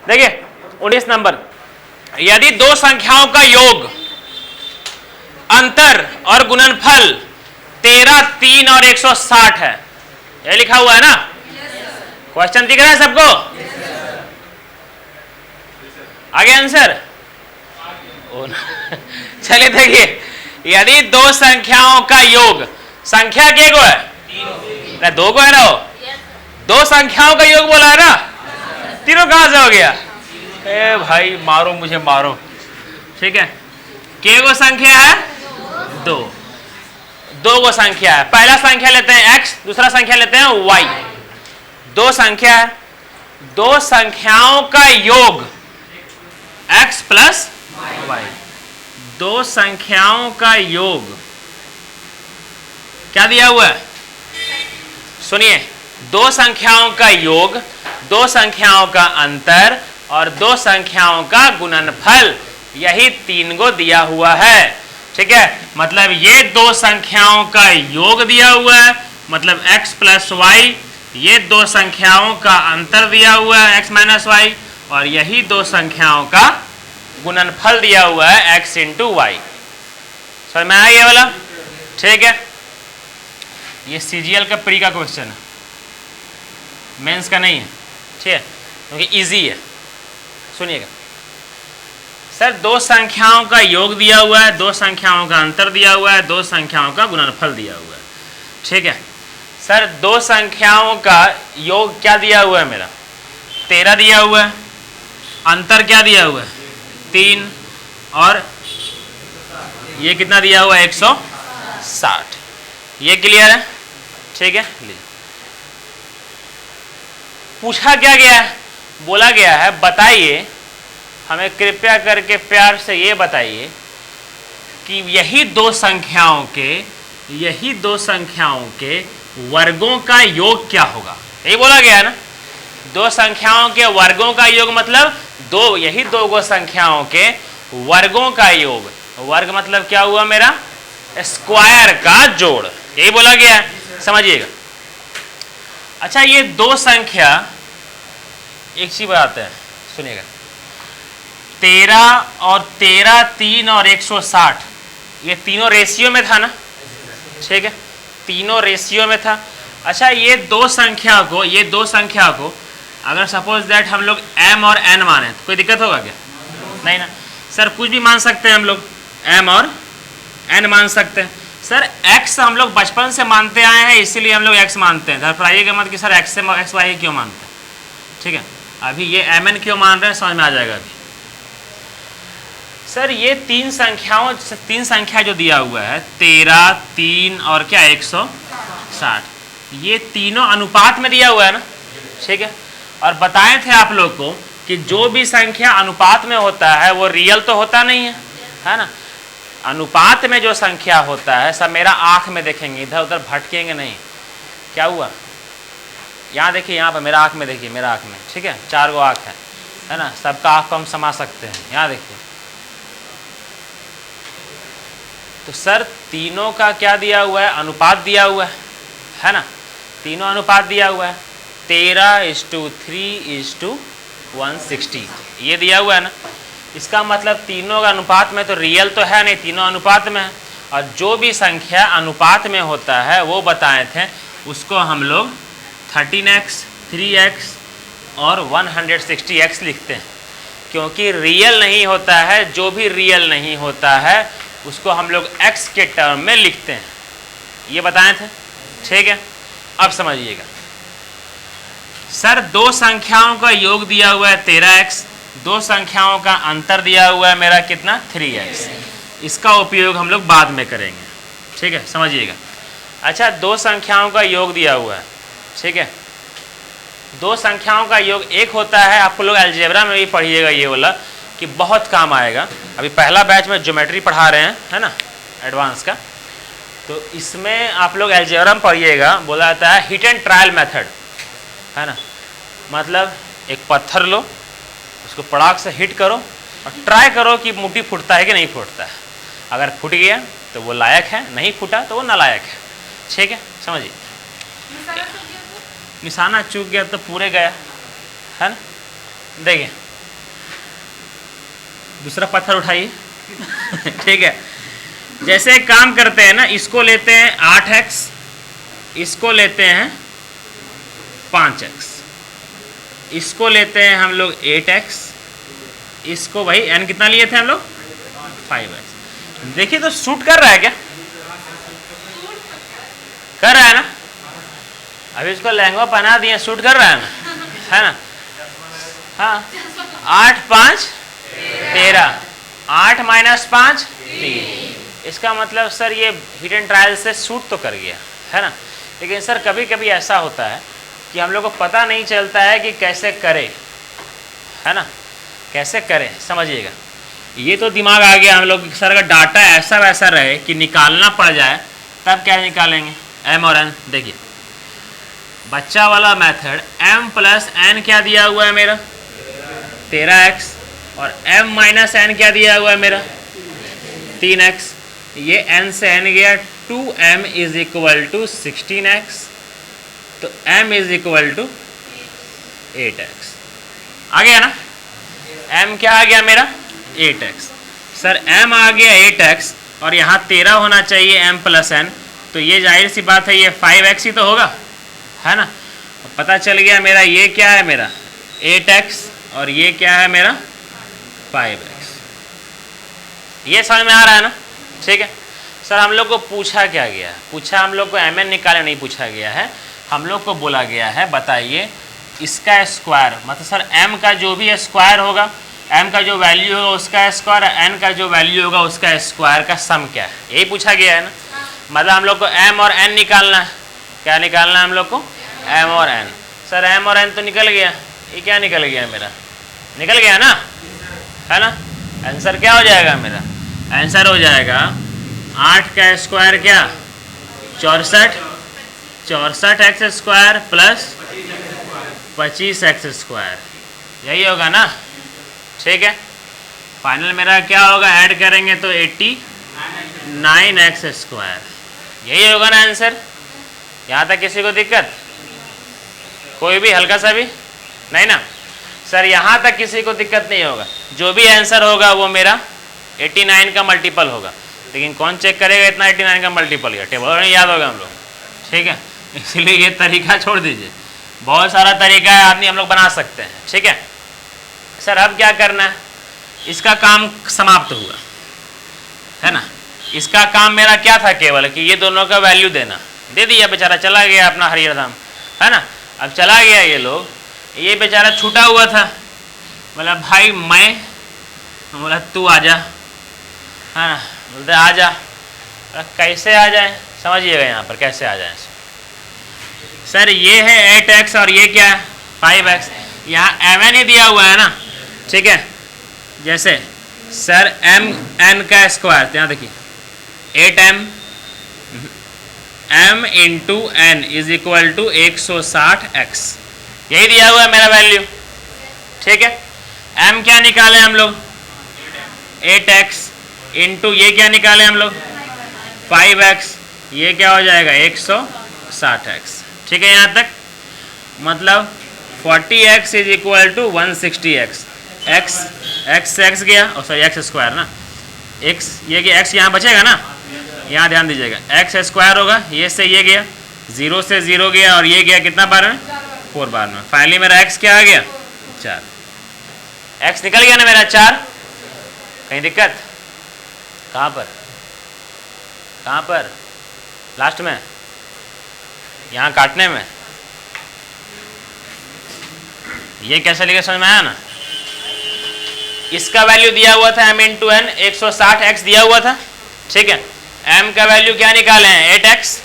देखिए 19 नंबर, यदि दो संख्याओं का योग, अंतर और गुणनफल 13, 3 और 160 है, ये लिखा हुआ है ना? क्वेश्चन दिख रहा है सबको? आगे आंसर? चलिए देखिए, यदि दो संख्याओं का योग, संख्या के को है ना, दो को है ना, दो संख्याओं का योग बोला है ना, तीनों कहां से हो गया? ए भाई मारो मुझे मारो, ठीक है। के को संख्या है दो, दो को संख्या है, पहला संख्या लेते हैं x, दूसरा संख्या लेते हैं y। दो संख्या है, दो संख्याओं का योग x प्लस y, दो संख्याओं का योग क्या दिया हुआ है? सुनिए, दो संख्याओं का योग, दो संख्याओं का अंतर और दो संख्याओं का गुणनफल, यही तीन को दिया हुआ है, ठीक है। मतलब ये दो संख्याओं का योग दिया हुआ है, मतलब x प्लस वाई, ये दो संख्याओं का अंतर दिया हुआ है x माइनस वाई, और यही दो संख्याओं का गुणनफल दिया हुआ है x इंटू वाई। समझ में आया ये वाला? ठीक है, ये सीजीएल का प्री का क्वेश्चन है, मेंस का नहीं है, ठीक है, क्योंकि इजी है। सुनिएगा, सर दो संख्याओं का योग दिया हुआ है, दो संख्याओं का अंतर दिया हुआ है, दो संख्याओं का गुणनफल दिया हुआ है, ठीक है। सर दो संख्याओं का योग क्या दिया हुआ है मेरा? 13 दिया हुआ है, अंतर क्या दिया हुआ है? 3, और ये कितना दिया हुआ है? 160। ये क्लियर है? ठीक है। पूछा क्या गया है? बोला गया है बताइए, हमें कृपया करके प्यार से ये बताइए कि यही दो संख्याओं के वर्गों का योग क्या होगा? यही बोला गया है ना, दो संख्याओं के वर्गों का योग, मतलब यही दो संख्याओं के वर्गों का योग। वर्ग मतलब क्या हुआ मेरा? स्क्वायर का जोड़, यही बोला गया है, समझिएगा। अच्छा, ये दो संख्या, एक चीज बताते हैं, सुनिएगा, 13 और 13, 3 और 160, ये तीनों रेशियो में था ना, ठीक है, तीनों रेशियो में था। अच्छा, ये दो संख्या को अगर सपोज दैट हम लोग m और n माने तो कोई दिक्कत होगा क्या? नहीं ना। सर कुछ भी मान सकते हैं हम लोग, m और n मान सकते हैं। सर x हम लोग बचपन से मानते आए हैं, इसीलिए हम लोग x मानते हैं। घबराइएगा मत कि सर x से x y क्यों मानते हैं, ठीक है। अभी ये mn क्यों मान रहे हैं समझ में आ जाएगा अभी। सर ये तीन संख्या जो दिया हुआ है, 13, 3 और क्या 160, ये तीनों अनुपात में दिया हुआ है ना, ठीक है। और बताए थे आप लोग को कि जो भी संख्या अनुपात में होता है वो रियल तो होता नहीं है ना। अनुपात में जो संख्या होता है, सब मेरा आंख में देखेंगे, इधर उधर भटकेंगे नहीं। क्या हुआ? यहाँ देखिए, यहाँ पर मेरा आंख में देखिए, मेरा आंख में, ठीक है, 4 गो आंख है ना, सबका आंख को हम समा सकते हैं। यहाँ देखिए, तो सर तीनों का क्या दिया हुआ है? अनुपात दिया हुआ है ना, तीनों अनुपात दिया हुआ है, 13:3:160, ये दिया हुआ है ना। इसका मतलब तीनों का अनुपात में तो रियल तो है नहीं, तीनों अनुपात में है। और जो भी संख्या अनुपात में होता है वो बताए थे, उसको हम लोग 13x, 3x और 160x लिखते हैं, क्योंकि रियल नहीं होता है, जो भी रियल नहीं होता है उसको हम लोग x के टर्म में लिखते हैं, ये बताए थे, ठीक है। अब समझिएगा, सर दो संख्याओं का योग दिया हुआ है 13x, दो संख्याओं का अंतर दिया हुआ है मेरा कितना? 3x। इसका उपयोग हम लोग बाद में करेंगे, ठीक है, समझिएगा। अच्छा, दो संख्याओं का योग दिया हुआ है, ठीक है, दो संख्याओं का योग एक होता है, आपको लोग अलजेब्रा में भी पढ़िएगा ये वाला, कि बहुत काम आएगा। अभी पहला बैच में ज्योमेट्री पढ़ा रहे हैं, है ना, एडवांस का, तो इसमें आप लोग अलजेब्रा में पढ़िएगा, बोला जाता है हिट एंड ट्रायल मेथड, है ना। मतलब एक पत्थर लो, उसको पड़ाक से हिट करो और ट्राई करो कि मुट्ठी फूटता है कि नहीं फूटता है। अगर फूट गया तो वो लायक है, नहीं फूटा तो वो नालायक है, ठीक है, समझिए। निशाना चूक गया तो पूरे गया, है ना। देखिए दूसरा पत्थर उठाइए। ठीक है, जैसे एक काम करते हैं ना, इसको लेते हैं 8x, इसको लेते हैं 5x, इसको लेते हैं हम लोग 8x, इसको भाई n कितना लिए थे हम लोग 5x। देखिए तो शूट कर रहा है क्या? कर रहा है ना? अभी इसको लहंगा पहना दिए, शूट कर रहा है ना, है ना? हाँ, 8 5 13, 8 - 5 3। इसका मतलब सर ये हिट एंड ट्रायल से शूट तो कर गया है ना। लेकिन सर कभी कभी ऐसा होता है कि हम लोग को पता नहीं चलता है कि कैसे करें, है ना, कैसे करें, समझिएगा। ये तो दिमाग आ गया हम लोग, सर अगर डाटा ऐसा वैसा रहे कि निकालना पड़ जाए तब क्या निकालेंगे, m और n। देखिए बच्चा वाला मेथड m + n क्या दिया हुआ है मेरा 13x, और m - n क्या दिया हुआ है मेरा 3x। ये n से n गया, 2m = 16x, तो m = 8x आ गया ना। m क्या आ गया मेरा 8x। सर m आ गया 8x और यहाँ 13 होना चाहिए m + n, तो ये जाहिर सी बात है ये 5x ही तो होगा, है ना। पता चल गया मेरा ये क्या है मेरा 8x और ये क्या है मेरा 5x। ये समझ में आ रहा है ना। ठीक है सर, हम लोग को पूछा क्या गया है, पूछा हम लोग को mn निकाले नहीं पूछा गया है, हम लोग को बोला गया है बताइए इसका स्क्वायर, मतलब सर m का जो भी स्क्वायर होगा, m का जो वैल्यू होगा उसका स्क्वायर, n का जो वैल्यू होगा उसका स्क्वायर का सम क्या है, यही पूछा गया है ना। मतलब हम लोग को m और n निकालना है। क्या निकालना है हम लोग को m और n। सर m और n तो निकल गया, ये क्या निकल गया मेरा, निकल गया ना, है ना। आंसर क्या हो जाएगा मेरा, आंसर हो जाएगा 8 का स्क्वायर क्या 64, 64x² प्लस 25x², यही होगा ना। ठीक है, फाइनल मेरा क्या होगा, ऐड करेंगे तो 89x², यही होगा ना आंसर। यहाँ तक किसी को दिक्कत, कोई भी हल्का सा भी नहीं ना। सर यहाँ तक किसी को दिक्कत नहीं होगा, जो भी आंसर होगा वो मेरा 89 का मल्टीपल होगा। लेकिन कौन चेक करेगा इतना 89 का मल्टीपल, या टेबल नहीं याद होगा हम लोग। ठीक है, इसलिए ये तरीका छोड़ दीजिए, बहुत सारा तरीका है आदमी हम लोग बना सकते हैं। ठीक है सर, अब क्या करना है, इसका काम समाप्त हुआ है ना। इसका काम मेरा क्या था, केवल कि ये दोनों का वैल्यू देना, दे दिया, बेचारा चला गया अपना हरियर धाम, है ना। अब चला गया ये लोग, ये बेचारा छूटा हुआ था, बोला भाई मैं, बोला तू आ जा, है ना, बोलते आ जा। कैसे आ जाए, समझिएगा यहाँ पर कैसे आ जाए। सर ये है 8x और ये क्या है 5x, यहाँ mn ही दिया हुआ है ना। ठीक है, जैसे सर mn का स्क्वायर, यहाँ देखिए 8m m × n = 160x, यही दिया हुआ है मेरा वैल्यू। ठीक है, m क्या निकाले हम लोग 8x, इंटू ये क्या निकाले हम लोग 5x, ये क्या हो जाएगा 160x। ठीक है, यहाँ तक मतलब 40x = 160x, x गया, और सॉरी x² ना, x ये कि x यहाँ बचेगा ना, यहाँ ध्यान दीजिएगा, x² होगा, ये से ये गया, 0 से 0 गया, और ये गया कितना बार में 4 बार में। फाइनली मेरा x क्या आ गया 4, x निकल गया ना मेरा 4। कहीं दिक्कत, कहाँ पर, कहाँ पर, लास्ट में, यहाँ काटने में, ये कैसे लिखे समझ में आया ना। इसका वैल्यू दिया हुआ था m × n 160x दिया हुआ था। ठीक है, m का वैल्यू क्या निकाले हैं 8x,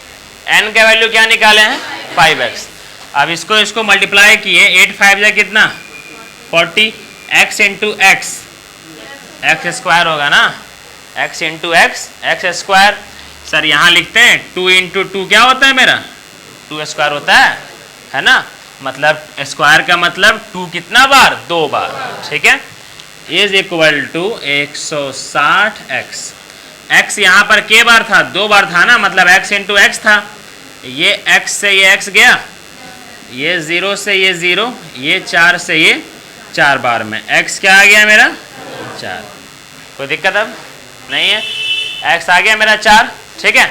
n का वैल्यू क्या निकाले हैं 5x। अब इसको मल्टीप्लाई किए, 8 5 जा कितना 40, x × x, x² होगा ना, x × x, x²। सर यहाँ लिखते हैं 2 × 2 क्या होता है मेरा 2² होता है ना। मतलब स्क्वायर का मतलब 2 कितना बार 2 बार। ठीक है, = 160x, x यहाँ पर k बार था 2 बार था ना, मतलब x × x था। ये x से ये x गया, ये 0 से ये 0, ये 4 से ये 4 बार में x क्या आ गया मेरा 4। कोई दिक्कत अब नहीं है। x आ गया मेरा 4, ठीक है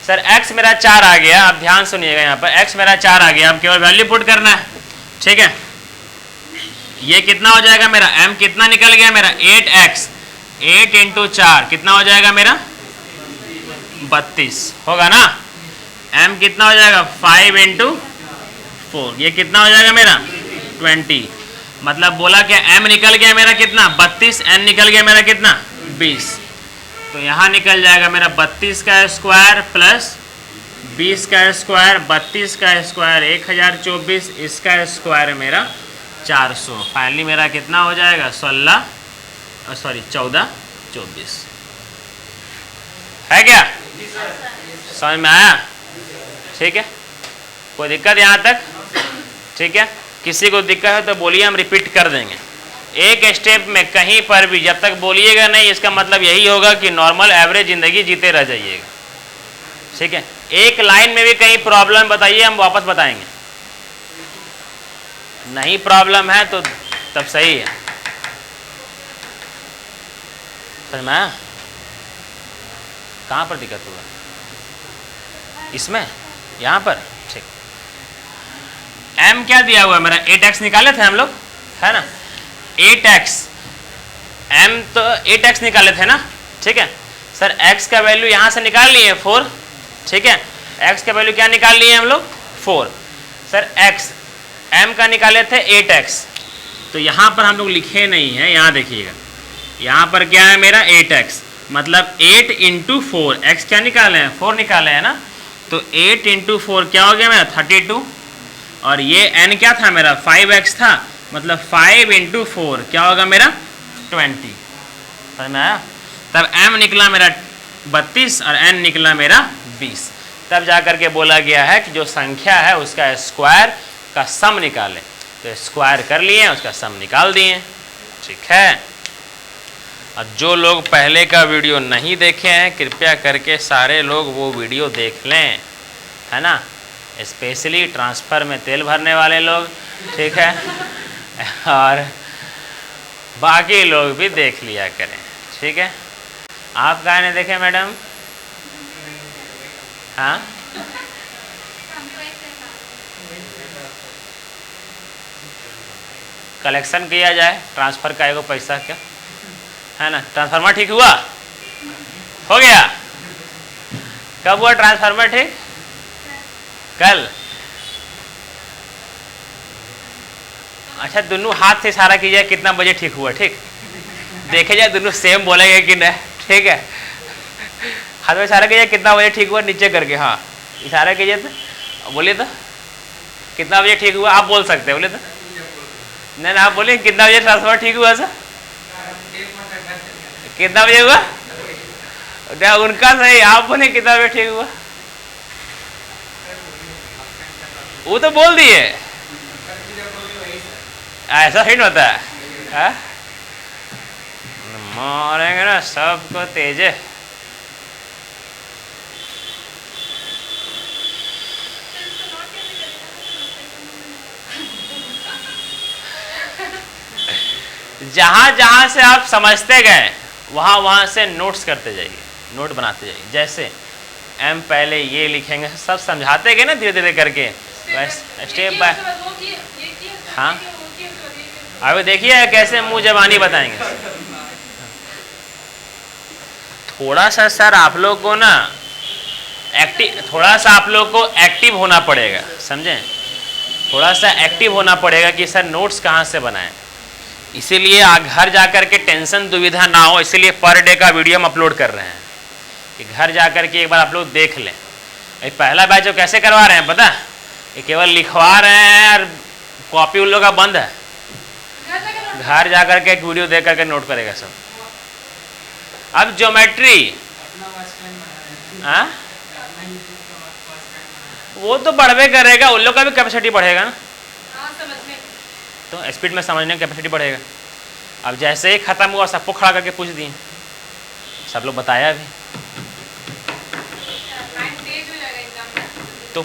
सर। x मेरा 4 आ गया, आप ध्यान सुनिएगा यहाँ पर x मेरा 4 आ गया, अब केवल वैल्यू पुट करना है, ठीक है। ये कितना हो जाएगा मेरा, m कितना निकल गया मेरा 8x, 8 इंटू 4 कितना हो जाएगा मेरा 32 होगा ना। m कितना हो जाएगा 5 इंटू 4, ये कितना हो जाएगा मेरा 20। मतलब बोला क्या m निकल गया मेरा कितना 32, n निकल गया मेरा कितना 20। तो यहाँ निकल जाएगा मेरा 32 का स्क्वायर प्लस 20 का स्क्वायर, 32 का स्क्वायर 1024, इसका स्क्वायर मेरा 400। फाइनली मेरा कितना हो जाएगा 14 24 है क्या, समझ में आया, ठीक है। कोई दिक्कत यहाँ तक, ठीक है। किसी को दिक्कत है तो बोलिए, हम रिपीट कर देंगे। एक स्टेप में कहीं पर भी जब तक बोलिएगा नहीं, इसका मतलब यही होगा कि नॉर्मल एवरेज ज़िंदगी जीते रह जाइएगा, ठीक है। एक लाइन में भी कहीं प्रॉब्लम बताइए, हम वापस बताएंगे। नहीं प्रॉब्लम है तो तब सही है, समझ में आया। कहाँ पर दिक्कत हुआ, इसमें, यहाँ पर, ठीक। m क्या दिया हुआ है मेरा 8x निकाले थे हम लोग, है ना 8x, m तो 8x निकाले थे ना, ठीक है सर। x का वैल्यू यहाँ से निकाल लिए 4, ठीक है। x का वैल्यू क्या निकाल लिए हम लोग 4 सर। x m का निकाले थे 8x, तो यहाँ पर हम लोग लिखे नहीं है, यहाँ देखिएगा, यहाँ पर क्या है मेरा 8x, मतलब 8 इंटू 4, x क्या निकाले हैं 4 निकाले हैं ना, तो 8 इंटू 4 क्या हो गया मेरा 32, और ये n क्या था मेरा 5x था, मतलब 5 इंटू 4 क्या होगा मेरा 20, समझ में आया। तब m निकला मेरा 32 और n निकला मेरा 20। तब जा करके बोला गया है कि जो संख्या है उसका स्क्वायर का सम निकालें, तो स्क्वायर कर लिए, उसका सम निकाल दिए, ठीक है। और जो लोग पहले का वीडियो नहीं देखे हैं, कृपया करके सारे लोग वो वीडियो देख लें, है ना, स्पेशली ट्रांसफ़र में तेल भरने वाले लोग, ठीक है, और बाकी लोग भी देख लिया करें, ठीक है। आप कहाँ नहीं देखे मैडम, हाँ कलेक्शन किया जाए ट्रांसफ़र का एगो पैसा क्या, है ना। ट्रांसफार्मर ठीक हुआ, हो गया, कब हुआ ट्रांसफार्मर ठीक, कल। अच्छा दोनों हाथ से इशारा कीजिए कितना बजे ठीक हुआ, ठीक, देखे जाए दोनों सेम बोलेंगे कि नहीं, ठीक है। हाथ में इशारा कीजिए कितना बजे ठीक हुआ, नीचे करके, हाँ इशारा कीजिए तो बोलिए तो कितना बजे ठीक हुआ, आप बोल सकते हैं, बोले तो नहीं आप बोलिए कितना बजे ट्रांसफार्मर ठीक हुआ सर, कितना बजे हुआ, उनका सही, आप बोले कितना बजे ठीक हुआ, वो तो बोल दिए, ऐसा ही नहीं होता है, मारेंगे ना सबको तेजे। जहां जहां से आप समझते गए वहां वहां से नोट्स करते जाइए, नोट बनाते जाइए। जैसे m पहले ये लिखेंगे, सब समझाते गए ना धीरे धीरे करके, बस स्टेप बाय, हाँ अभी देखिए कैसे मुंह जबानी बताएंगे। थोड़ा सा सर आप लोग को ना एक्टिव, थोड़ा सा आप लोग को एक्टिव होना पड़ेगा, समझें, थोड़ा सा एक्टिव होना पड़ेगा कि सर नोट्स कहाँ से बनाएं। इसीलिए घर जाकर के टेंशन दुविधा ना हो, इसीलिए पर डे का वीडियो हम अपलोड कर रहे हैं कि घर जाकर के एक बार आप लोग देख लें। पहला बैच जो कैसे करवा रहे हैं पता, ये केवल लिखवा रहे हैं और कॉपी उन लोग का बंद है, घर जाकर के एक वीडियो देख करके नोट करेगा सब। अब ज्योमेट्री, हाँ वो तो बढ़वे करेगा, उन लोग का भी कैपेसिटी बढ़ेगा ना, तो स्पीड में समझने की कैपेसिटी बढ़ेगा। अब जैसे ही खत्म हुआ सबको खड़ा करके पूछ दिए, सब लोग बताया भी, तो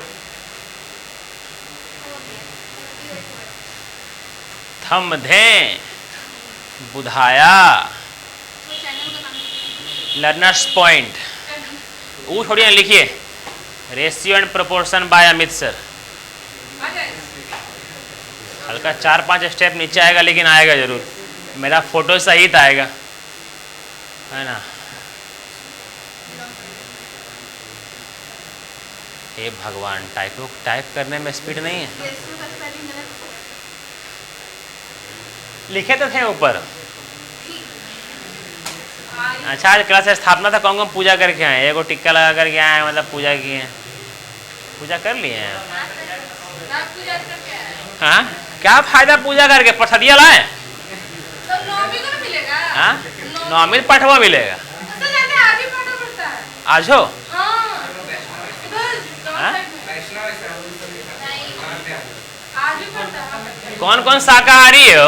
थम धे बुधाया, लर्नर्स पॉइंट वो छोड़िए, लिखिए ratio and proportion bye Amit sir. हल्का 4-5 स्टेप नीचे आएगा लेकिन आएगा जरूर, मेरा फोटो सहित आएगा, है ना। हे भगवान, टाइप करने में स्पीड नहीं है। लिखे तो थे ऊपर। अच्छा, आज क्लास स्थापना था, कौन कौन पूजा करके आए? एगो टिक्का लगा करके आए, मतलब पूजा किए हैं, पूजा कर लिए हैं। हाँ, क्या फायदा पूजा करके? प्रसादिया लाए? हाँ, नौमी पठवा मिलेगा आज हो। कौन कौन शाकाहारी हो?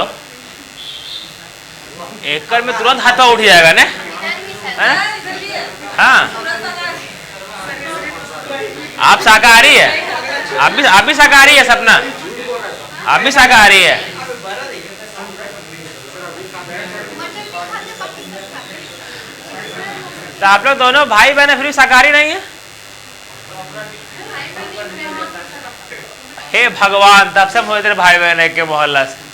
एकड़ में तुरंत हाथ उठ जाएगा ना, है? हाँ, आप शाकाहारी है? आप भी शाकाहारी है सपना? आप भी शाकाहारी है? तो आप लोग दोनों भाई बहन फिर भी शाकाहारी नहीं है? हे भगवान, तब से मुझे तेरे भाई बहन के मोहल्ला से।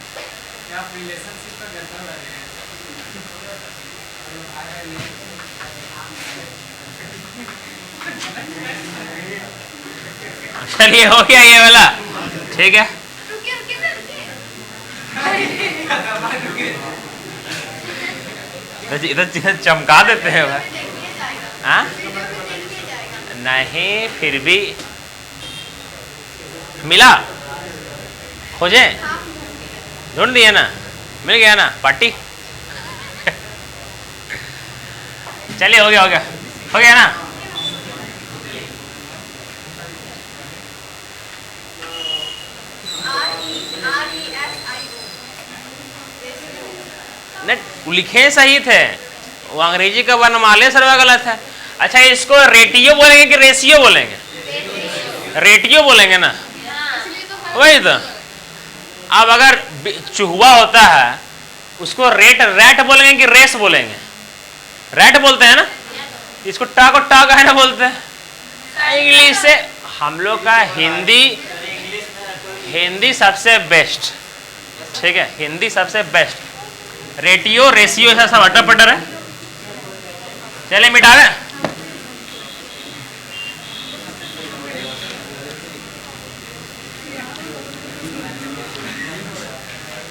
चलिए, हो गया ये वाला, ठीक है। इधर चमका देते हैं भाई। हाँ, नहीं, फिर भी मिला, खोजे, ढूंढ दिए ना, मिल गया ना पार्टी। चलिए, हो गया ना। नहीं, लिखे सही थे, वो अंग्रेजी का वर्णमाला सर्व गलत है। अच्छा, इसको रेटियो बोलेंगे कि रेशियो बोलेंगे? रेटियो बोलेंगे ना, वही तो। अब अगर चूहा होता है उसको रैट बोलेंगे कि रेस बोलेंगे? रैट बोलते हैं ना। इसको टा को टा का है ना बोलते हैं। इंग्लिश से हम लोग का हिंदी सबसे बेस्ट, ठीक है, हिंदी सबसे बेस्ट। रेटियो रेशियो ऐसा सब अटर पटर है। चलिए, मिटा दें।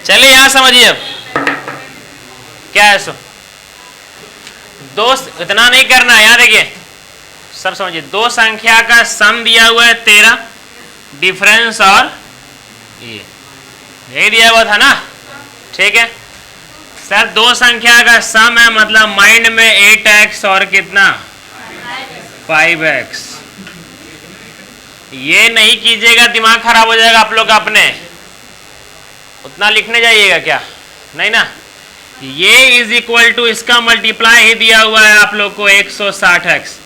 चलिए, यहां समझिए अब क्या है। सो दोस्त इतना नहीं करना, यहां देखिए, सब समझिए। दो संख्या का सम दिया हुआ है 13, डिफरेंस और ये यही दिया हुआ था ना, ठीक है सर। दो संख्या का सम है, मतलब माइंड में 8x और कितना 5x। ये नहीं कीजिएगा, दिमाग खराब हो जाएगा आप लोग का अपने। उतना लिखने जाइएगा क्या? नहीं ना। ये इज इक्वल टू, इसका मल्टीप्लाई ही दिया हुआ है आप लोग को 160x।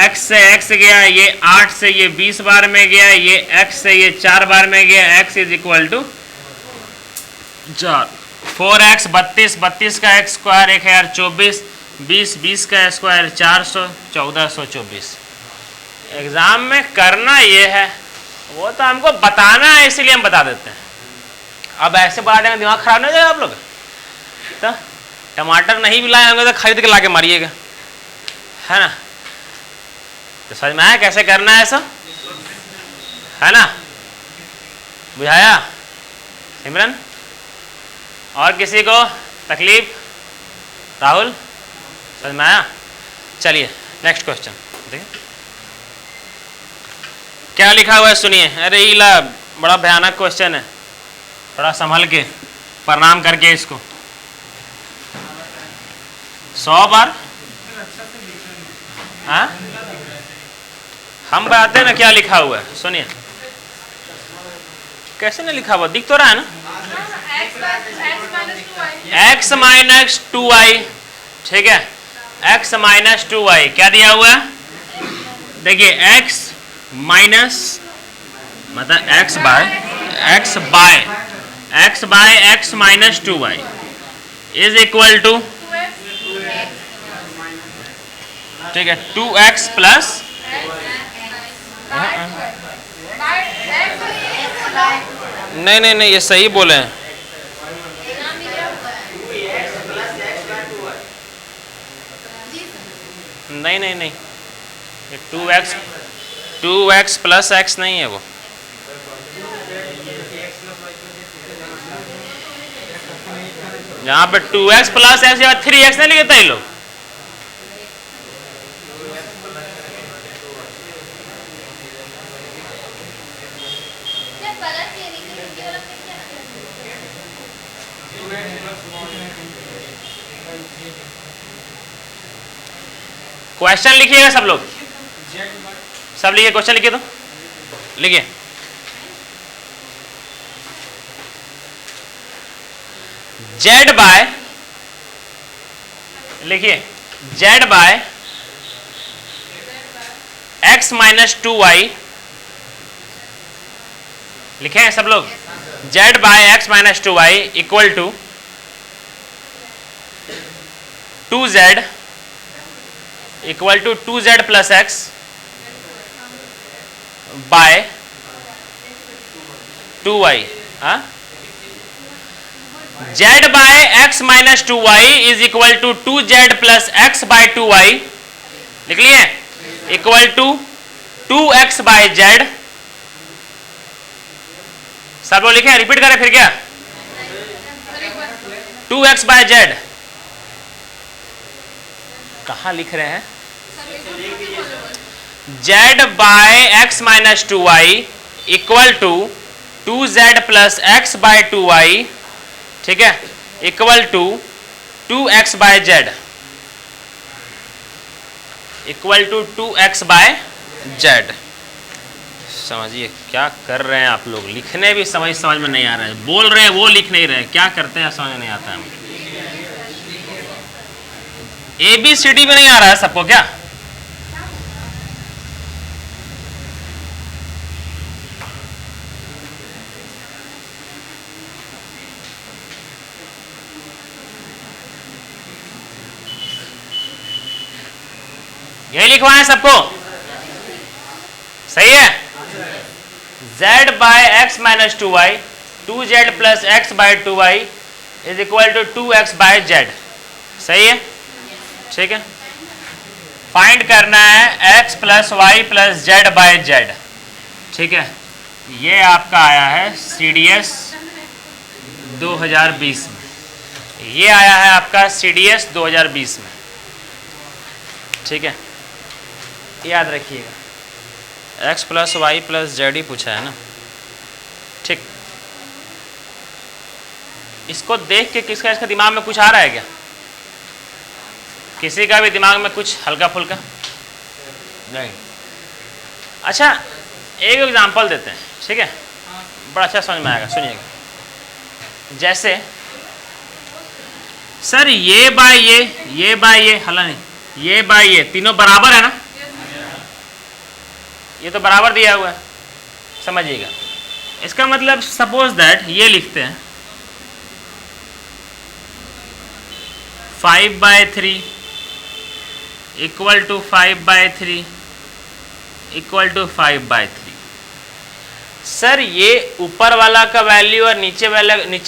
x से x गया, ये 8 से ये 20 बार में गया, ये x से ये 4 बार में गया। x is equal to 4, 4x 32, 32 का x स्क्वायर 1024, 20, 20 का स्क्वायर 400, 1424। एग्जाम में करना ये है, वो तो हमको बताना है इसलिए हम बता देते हैं। अब ऐसे बता देंगे दिमाग खराब नहीं हो जाएगा आप लोग। तो टमाटर नहीं भी लाए होंगे तो खरीद के ला के मारिएगा, है ना। तो समझ में आया कैसे करना है ऐसा, है ना? बुझाया सिमरन? और किसी को तकलीफ? राहुल, समझ में आया? चलिए नेक्स्ट क्वेश्चन देखिए क्या लिखा हुआ है, सुनिए। अरे इला बड़ा भयानक क्वेश्चन है, थोड़ा संभल के प्रणाम करके इसको 100 बार। हाँ, हम बताते हैं ना क्या लिखा हुआ है, सुनिए। कैसे नहीं लिखा हुआ, दिख तो रहा है ना। x माइनस 2y, ठीक है, x माइनस 2y क्या दिया हुआ है? देखिए x माइनस मतलब x by x minus 2y is equal to ठीक है, 2x प्लस नहीं नहीं नहीं, ये सही बोले हैं। नहीं नहीं नहीं, ये 2x प्लस x नहीं है वो। यहाँ पे 2x प्लस x या 3x नहीं लिखता ये लोग। क्वेश्चन लिखिएगा सब लोग, सब लिखिए, क्वेश्चन लिखिए तो लिखिए। z बाय, लिखिए z by x minus 2y, लिखे हैं सब लोग। z by x minus 2y equal to 2z equal to 2z plus x by 2y। हाँ, z by x minus 2y is equal to 2z plus x by 2y, लिख लिए, equal to 2x by z। सब लोग लिखे, repeat करें फिर क्या, 2x by z। कहां लिख रहे हैं, z by x minus 2y equal to 2z plus x by 2y, ठीक है, equal to 2x by z, equal to 2x by z। समझिए क्या कर रहे हैं आप लोग, लिखने भी समझ में नहीं आ रहा है, बोल रहे हैं वो लिख नहीं रहे, क्या करते हैं समझ नहीं आता है। ABCD में नहीं आ रहा है सबको क्या, यही लिखवाएं सबको, सही है। z by x minus 2y, 2z plus x by 2y is equal to 2x by z, सही है, ठीक है। फाइंड करना है x plus y plus z by z, ठीक है। ये आपका आया है CDS 2020 में, ये आया है आपका CDS 2020 में, ठीक है, याद रखिएगा। x plus y plus z ही पूछा है ना, ठीक। इसको देख के किसका इसका दिमाग में कुछ आ रहा है क्या, किसी का भी दिमाग में कुछ हल्का फुल्का नहीं। अच्छा, एक एग्जांपल देते हैं, ठीक है, बड़ा अच्छा समझ में आएगा, सुनिएगा। जैसे सर ये बाय ये हला नहीं, ये बाय ये तीनों बराबर है ना, ये तो बराबर दिया हुआ है, समझिएगा। इसका मतलब सपोज दैट ये लिखते हैं 5/3 equal to 5/3 equal to 5/3। Sir ये ऊपर वाला का वैल्यू और नीचे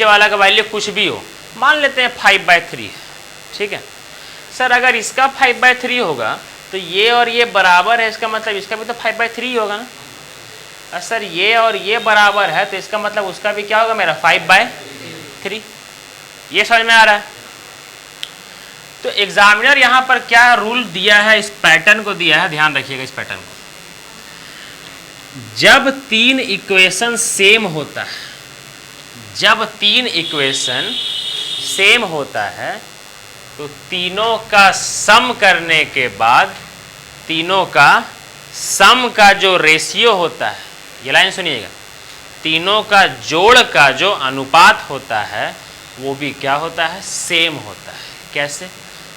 वाला का वैल्यू कुछ भी हो, मान लेते हैं 5/3 है, ठीक है। सर अगर इसका 5/3 होगा तो ये और ये बराबर है, इसका मतलब इसका भी तो 5/3 होगा ना। और सर ये और ये बराबर है तो इसका मतलब उसका भी क्या होगा, मेरा 5/3। ये समझ में आ रहा है। तो एग्जामिनर यहाँ पर क्या रूल दिया है, इस पैटर्न को दिया है, ध्यान रखिएगा इस पैटर्न को। जब तीन इक्वेशन सेम होता है, जब तीन इक्वेशन सेम होता है तो तीनों का सम करने के बाद तीनों का सम का जो रेशियो होता है, ये लाइन सुनिएगा, तीनों का जोड़ का जो अनुपात होता है वो भी क्या होता है, सेम होता है। कैसे,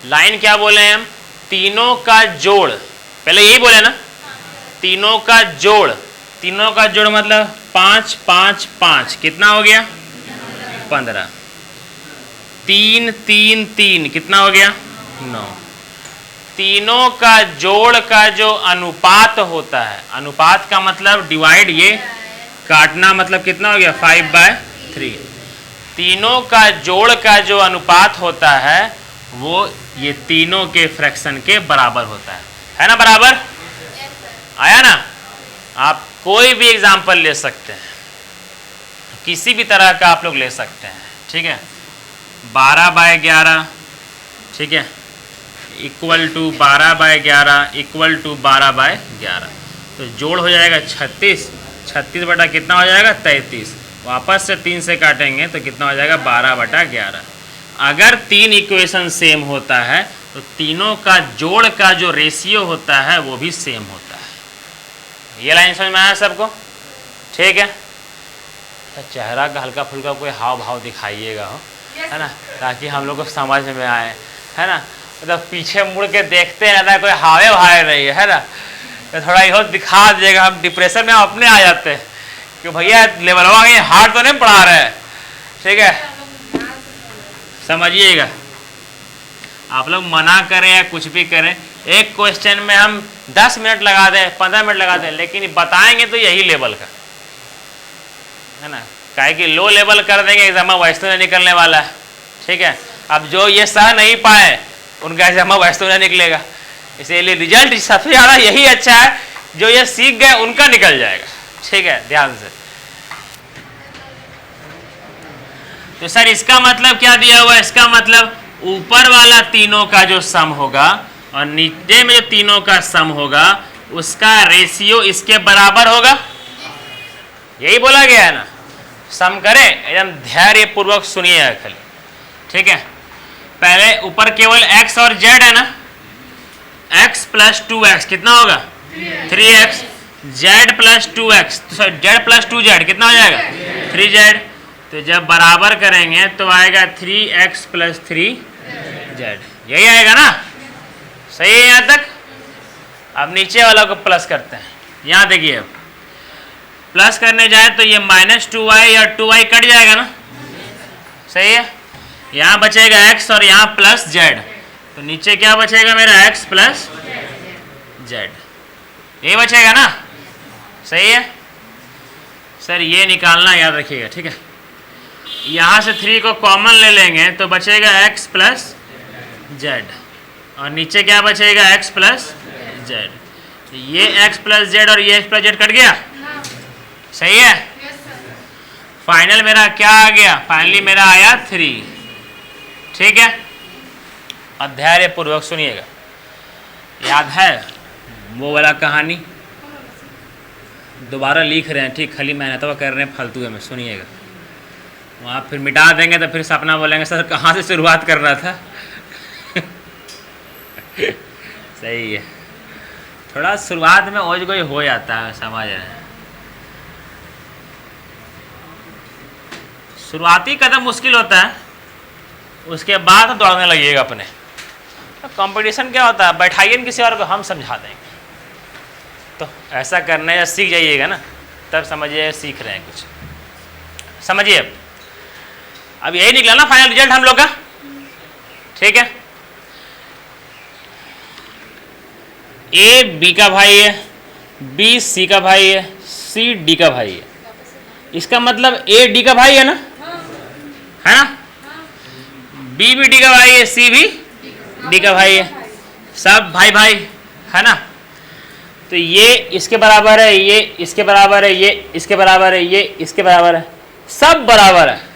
लाइन क्या बोले हम, तीनों का जोड़, पहले यही बोले ना, तीनों का जोड़, तीनों का जोड़ मतलब 5 5 5 कितना हो गया, 15, 3 3 3 कितना हो गया, 9, तीनों का जोड़ का जो अनुपात होता है, अनुपात का मतलब डिवाइड, ये काटना मतलब कितना हो गया 5/3। तीनों का जोड़ का जो अनुपात होता है वो ये तीनों के फ्रैक्शन के बराबर होता है ना, बराबर आया ना। आप कोई भी एग्जाम्पल ले सकते हैं, किसी भी तरह का आप लोग ले सकते हैं, ठीक है। 12/11, ठीक है, इक्वल टू 12/11 इक्वल टू 12/11, तो जोड़ हो जाएगा 36, 36 बटा कितना हो जाएगा 33, वापस से 3 से काटेंगे तो कितना हो जाएगा 12/11। अगर 3 इक्वेशन सेम होता है तो तीनों का जोड़ का जो रेशियो होता है वो भी सेम होता है। ये लाइन समझ में आया सबको, ठीक है। चेहरा का हल्का फुल्का कोई हाव भाव दिखाइएगा हो, है ना, ताकि हम लोग को समझ में आए, है ना। मतलब पीछे मुड़ के देखते हैं ना, कोई हावे भावे नहीं है ना, तो थोड़ा यह दिखा दीजिएगा। हम डिप्रेशन में अपने आ जाते हैं कि भैया लेवलवा हार्ड तो नहीं पढ़ा रहे, ठीक है, समझिएगा। आप लोग मना करें या कुछ भी करें, एक क्वेश्चन में हम 10 मिनट लगा दें, 15 मिनट लगा दें, लेकिन बताएंगे तो यही लेवल का, है ना। काहे कि लो लेवल कर देंगे एग्जाम में वैसे नहीं निकलने वाला है, ठीक है। अब जो ये सह नहीं पाए उनका एग्जाम में वैसे नहीं निकलेगा, इसीलिए रिजल्ट सबसे ज़्यादा यही अच्छा है, जो ये सीख गए उनका निकल जाएगा, ठीक है, ध्यान से। तो सर इसका मतलब क्या दिया हुआ है, इसका मतलब ऊपर वाला तीनों का जो सम होगा और नीचे में जो तीनों का सम होगा उसका रेशियो इसके बराबर होगा, यही बोला गया है ना। सम करें, एकदम धैर्य पूर्वक सुनिएगा खाली, ठीक है। पहले ऊपर केवल x और z है ना, x प्लस 2x कितना होगा 3x, z plus 2x, z plus 2z कितना हो जाएगा 3z। तो जब बराबर करेंगे तो आएगा 3x प्लस 3z, यही आएगा ना, सही है यहाँ तक। अब नीचे वाला को प्लस करते हैं, यहाँ देखिए प्लस करने जाए तो ये -2y या 2y कट जाएगा ना, सही है। यहाँ बचेगा x और यहाँ प्लस z, तो नीचे क्या बचेगा मेरा x प्लस z, यही बचेगा ना, सही है। सर ये निकालना याद रखिएगा, ठीक है। यहाँ से 3 को कॉमन ले लेंगे तो बचेगा x प्लस z और नीचे क्या बचेगा x प्लस z। ये x प्लस z और ये x प्लस z कट गया, सही है। फाइनल मेरा क्या आ गया, फाइनली मेरा आया 3, ठीक है। अध्याय पूर्वक सुनिएगा, याद है वो वाला कहानी, दोबारा लिख रहे हैं, ठीक, खाली मेहनत कर रहे हैं फालतू में, सुनिएगा। वहाँ फिर मिटा देंगे तो फिर सपना बोलेंगे सर कहाँ से शुरुआत करना था। सही है, थोड़ा शुरुआत में ओझ गोई हो जाता है, समझ रहे हैं। शुरुआती कदम मुश्किल होता है, उसके बाद दौड़ने लगिएगा अपने। तो कंपटीशन क्या होता है, बैठाइए किसी और को, हम समझा देंगे। तो ऐसा करने या सीख जाइएगा ना, तब समझिए सीख रहे हैं कुछ, समझिए। अब यही निकला ना फाइनल रिजल्ट हम लोग का, ठीक है। ए बी का भाई है, बी सी का भाई है, सी डी का भाई है। इसका मतलब ए डी का भाई है ना, है ना, बी भी डी का भाई है, सी भी डी का भाई है, सब भाई भाई, है ना। तो ये इसके बराबर है, ये इसके बराबर है, ये इसके बराबर है, ये इसके बराबर है, सब बराबर है।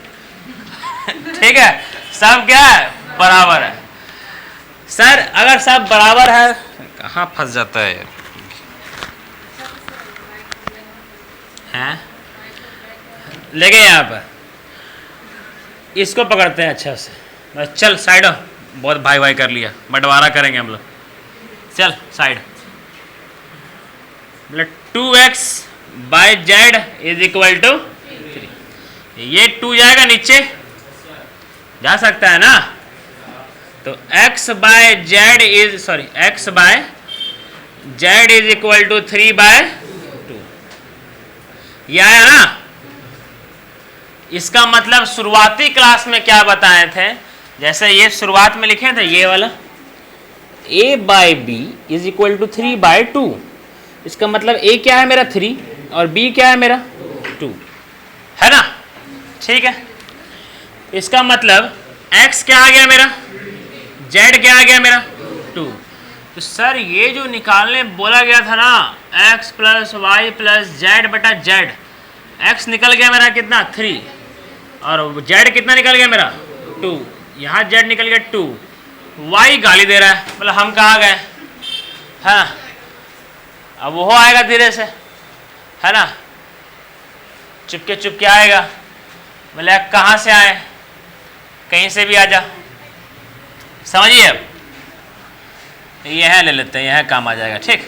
ठीक है, सब क्या है, बराबर है। सर अगर सब बराबर है, कहाँ फंस जाता है हैं? लेके यहाँ पर इसको पकड़ते हैं अच्छा से, बस चल साइड हो, बहुत भाई भाई कर लिया, बंटवारा करेंगे हम लोग, चल साइड। मतलब 2x by z is equal to 3, ये 2 जाएगा नीचे, जा सकता है ना। तो x by z is x by z is equal to 3/2, ये आया ना। इसका मतलब शुरुआती क्लास में क्या बताए थे, जैसे ये शुरुआत में लिखे थे ये वाला a by b is equal to 3/2। इसका मतलब a क्या है मेरा 3 और b क्या है मेरा 2, है ना। ठीक है, इसका मतलब x क्या आ गया मेरा, z क्या आ गया मेरा 2। तो सर ये जो निकालने बोला गया था ना x plus y plus z बटा जेड, x निकल गया मेरा कितना 3 और z कितना निकल गया मेरा 2, यहाँ z निकल गया 2, y गाली दे रहा है, मतलब हम कहाँ गए, है ना। अब वो आएगा धीरे से, है ना, चुपके चुपके आएगा, मतलब कहाँ से आए, कहीं से भी आ जा, समझिए। अब यह ले लेते हैं, यह काम आ जाएगा। ठीक,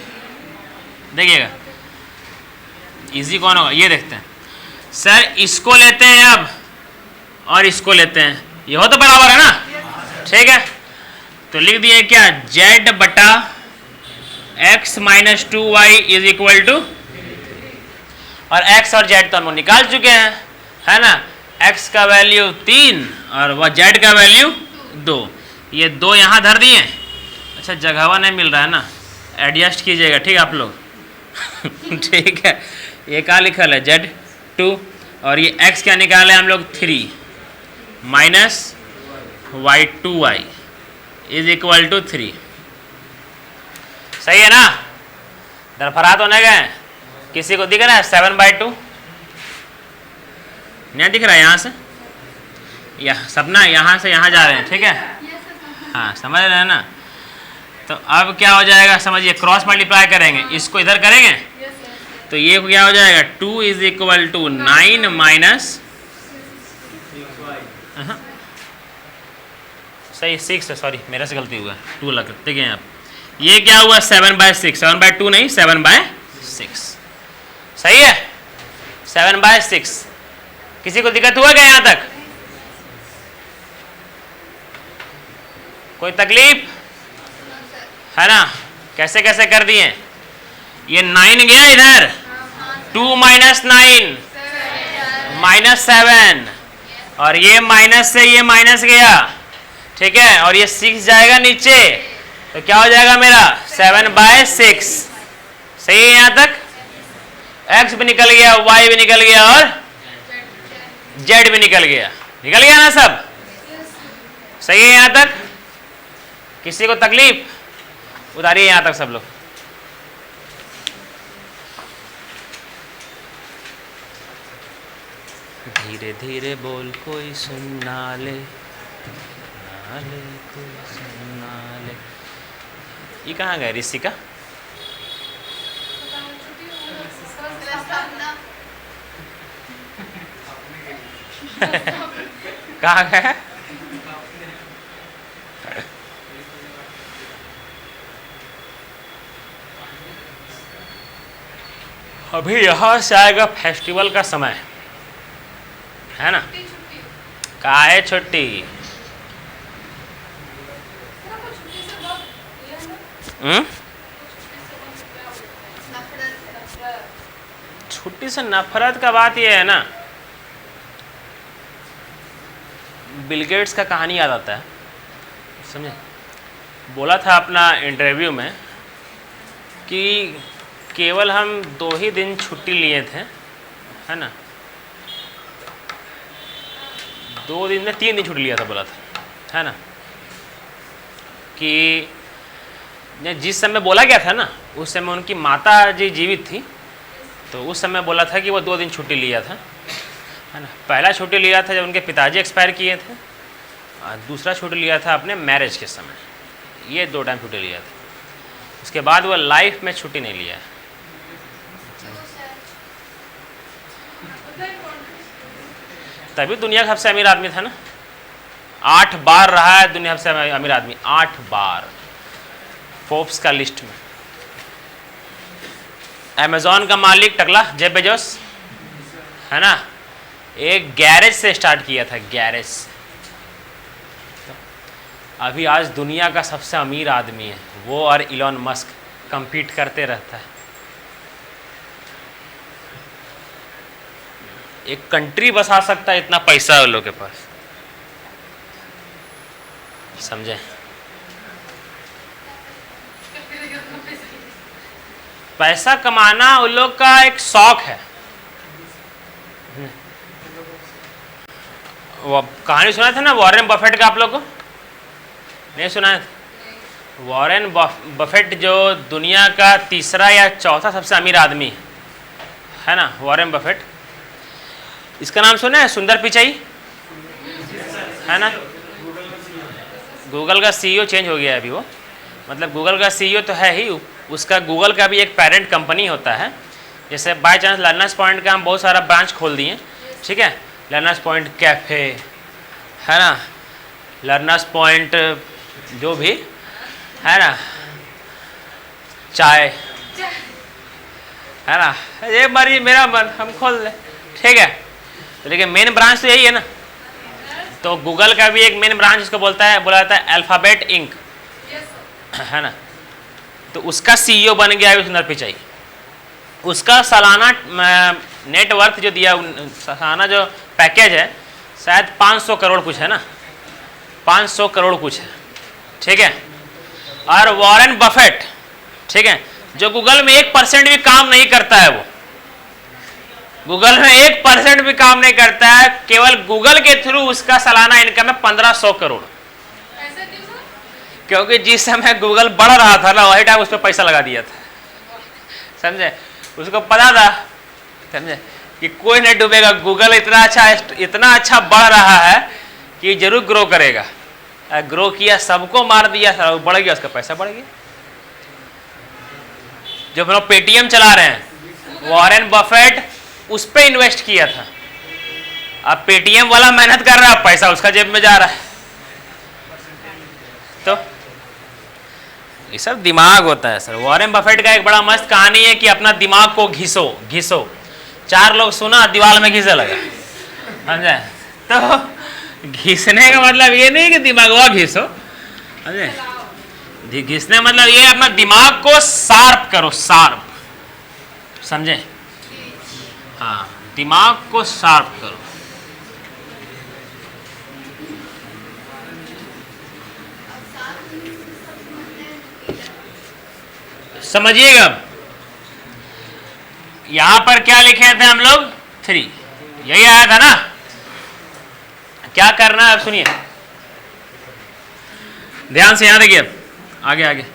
देखिएगा इजी कौन होगा, ये देखते हैं। सर इसको लेते हैं अब और इसको लेते हैं, ये हो तो बराबर है ना। ठीक है, तो लिख दिए क्या, z बटा x minus 2y is equal to, और x और z तो हम निकाल चुके हैं, है ना। x का वैल्यू 3 और वह z का वैल्यू 2, ये 2 यहाँ धर दिए। अच्छा जगहवा नहीं मिल रहा है ना, एडजस्ट कीजिएगा, ठीक है आप लोग। ठीक है, ये क्या लिखल है z2 और ये x क्या निकाले हम लोग 3 minus y 2y is equal to 3। सही है ना, दरफरात होने गए। किसी को दिख रहा है 7/2, नहीं दिख रहा है, यहाँ से यह सपना यहाँ से यहाँ जा रहे हैं, ठीक है, हाँ समझ रहे हैं ना। तो अब क्या हो जाएगा समझिए, क्रॉस मल्टीप्लाई करेंगे, इसको इधर करेंगे तो ये क्या हो जाएगा 2 इज इक्वल टू 9 माइनस, सही 6 है, सॉरी मेरे से गलती हुआ, 2 लग, ठीक है आप। ये क्या हुआ 7/6, 7/2 नहीं 7/6, सही है 7/6। किसी को दिक्कत हुआ क्या यहाँ तक, कोई तकलीफ है ना। कैसे कैसे कर दिए, ये 9 गया इधर, 2 माइनस 9 माइनस 7, और ये माइनस से ये माइनस गया, ठीक है, और ये 6 जाएगा नीचे, तो क्या हो जाएगा मेरा 7/6। सही है यहाँ तक, x भी निकल गया, y भी निकल गया और z भी निकल गया ना सब। सही है यहाँ तक, किसी को तकलीफ, उतारिए यहाँ तक सब लोग। धीरे धीरे बोल कोई सुनना ले, कोई सुनना ले। ये कहाँ गए ऋषिका, कहाँ गए, अभी यहाँ से आएगा फेस्टिवल का समय, है ना। कहाँ है छुट्टी, छुट्टी से नफरत का बात ये है ना, बिल गेट्स का कहानी याद आता है, समझे। बोला था अपना इंटरव्यू में कि केवल हम 2 ही दिन छुट्टी लिए थे, है ना, 2 दिन में 3 दिन छुट्टी लिया था, बोला था, है ना, कि जिस समय बोला गया था ना उस समय उनकी माता जी जीवित थी, तो उस समय बोला था कि वो 2 दिन छुट्टी लिया था, है ना। पहला छुट्टी लिया था जब उनके पिताजी एक्सपायर किए थे, और दूसरा छुट्टी लिया था अपने मैरिज के समय, ये 2 टाइम छुट्टी लिया था। उसके बाद वो लाइफ में छुट्टी नहीं लिया है। तभी दुनिया का सबसे अमीर आदमी था ना, 8 बार रहा है दुनिया का सबसे अमीर आदमी, 8 बार फोर्ब्स का लिस्ट में। अमेजॉन का मालिक टकला जेफ बेजोस, है ना, एक गैरेज से स्टार्ट किया था, गैरेज से। अभी आज दुनिया का सबसे अमीर आदमी है वो, और इलॉन मस्क compete करते रहता है। एक कंट्री बसा सकता है, इतना पैसा है उन लोगों के पास, समझे। पैसा कमाना उन लोग का एक शौक है। वो कहानी सुना था ना वॉरेन बफेट का, आप लोग को नहीं सुना है? वॉरेन बफेट जो दुनिया का तीसरा या चौथा सबसे अमीर आदमी है ना, वॉरेन बफेट। इसका नाम सुना है? सुंदर पिचाई है ना। गूगल का सीईओ चेंज हो गया है अभी वो, मतलब गूगल का सीईओ तो है ही, उसका गूगल का भी एक पेरेंट कंपनी होता है। जैसे बाय चांस लर्नर्स पॉइंट का हम बहुत सारा ब्रांच खोल दिए, ठीक है, लर्नर्स पॉइंट कैफ़े है ना, लर्नर्स पॉइंट जो भी है ना, चाय है ना, ये बारी मेरा मन हम खोल ले, ठीक है। तो लेकिन मेन ब्रांच तो यही है ना। तो गूगल का भी एक मेन ब्रांच इसको बोला जाता है अल्फ़ाबेट इंक है ना। तो उसका सीईओ बन गया है सुंदर पिचाई। उसका सालाना नेटवर्थ जो दिया, सालाना जो पैकेज है शायद 500 करोड़ कुछ है ना, 500 करोड़ कुछ है, ठीक है। और वॉरेन बफेट, ठीक है, जो गूगल में 1% भी काम नहीं करता है, वो गूगल में 1% भी काम नहीं करता है, केवल गूगल के थ्रू उसका सालाना इनकम है 1500 करोड़। ऐसा क्यों सर? क्योंकि जिस समय गूगल बढ़ रहा था ना, वही टाइम उस पर पैसा लगा दिया था, समझे। उसको पता था, समझे, कि कोई नहीं डूबेगा, गूगल इतना अच्छा बढ़ रहा है कि जरूर ग्रो करेगा। ग्रो किया, सबको मार दिया, सब बढ़ गया, उसका पैसा बढ़ गया। जो हम लोग पेटीएम चला रहे हैं, वॉरेन बफेट उस पर इन्वेस्ट किया था। अब पेटीएम वाला मेहनत कर रहा है, पैसा उसका जेब में जा रहा है। तो ये सब दिमाग होता है सर। वॉरेन बफेट का एक बड़ा मस्त कहानी है कि अपना दिमाग को घिसो घिसो। 4 लोग सुना, दीवार में घिसे लगा, समझे। तो घिसने का मतलब ये नहीं कि दिमाग वो घिसो, समझे। घिसने मतलब ये अपना दिमाग को शार्प करो, शार्प, समझे। हाँ, दिमाग को शार्प करो। समझिएगा। यहां पर क्या लिखे थे हम लोग? 3, यही आया था ना। क्या करना है अब सुनिए ध्यान से, यहां देखिए, आगे आगे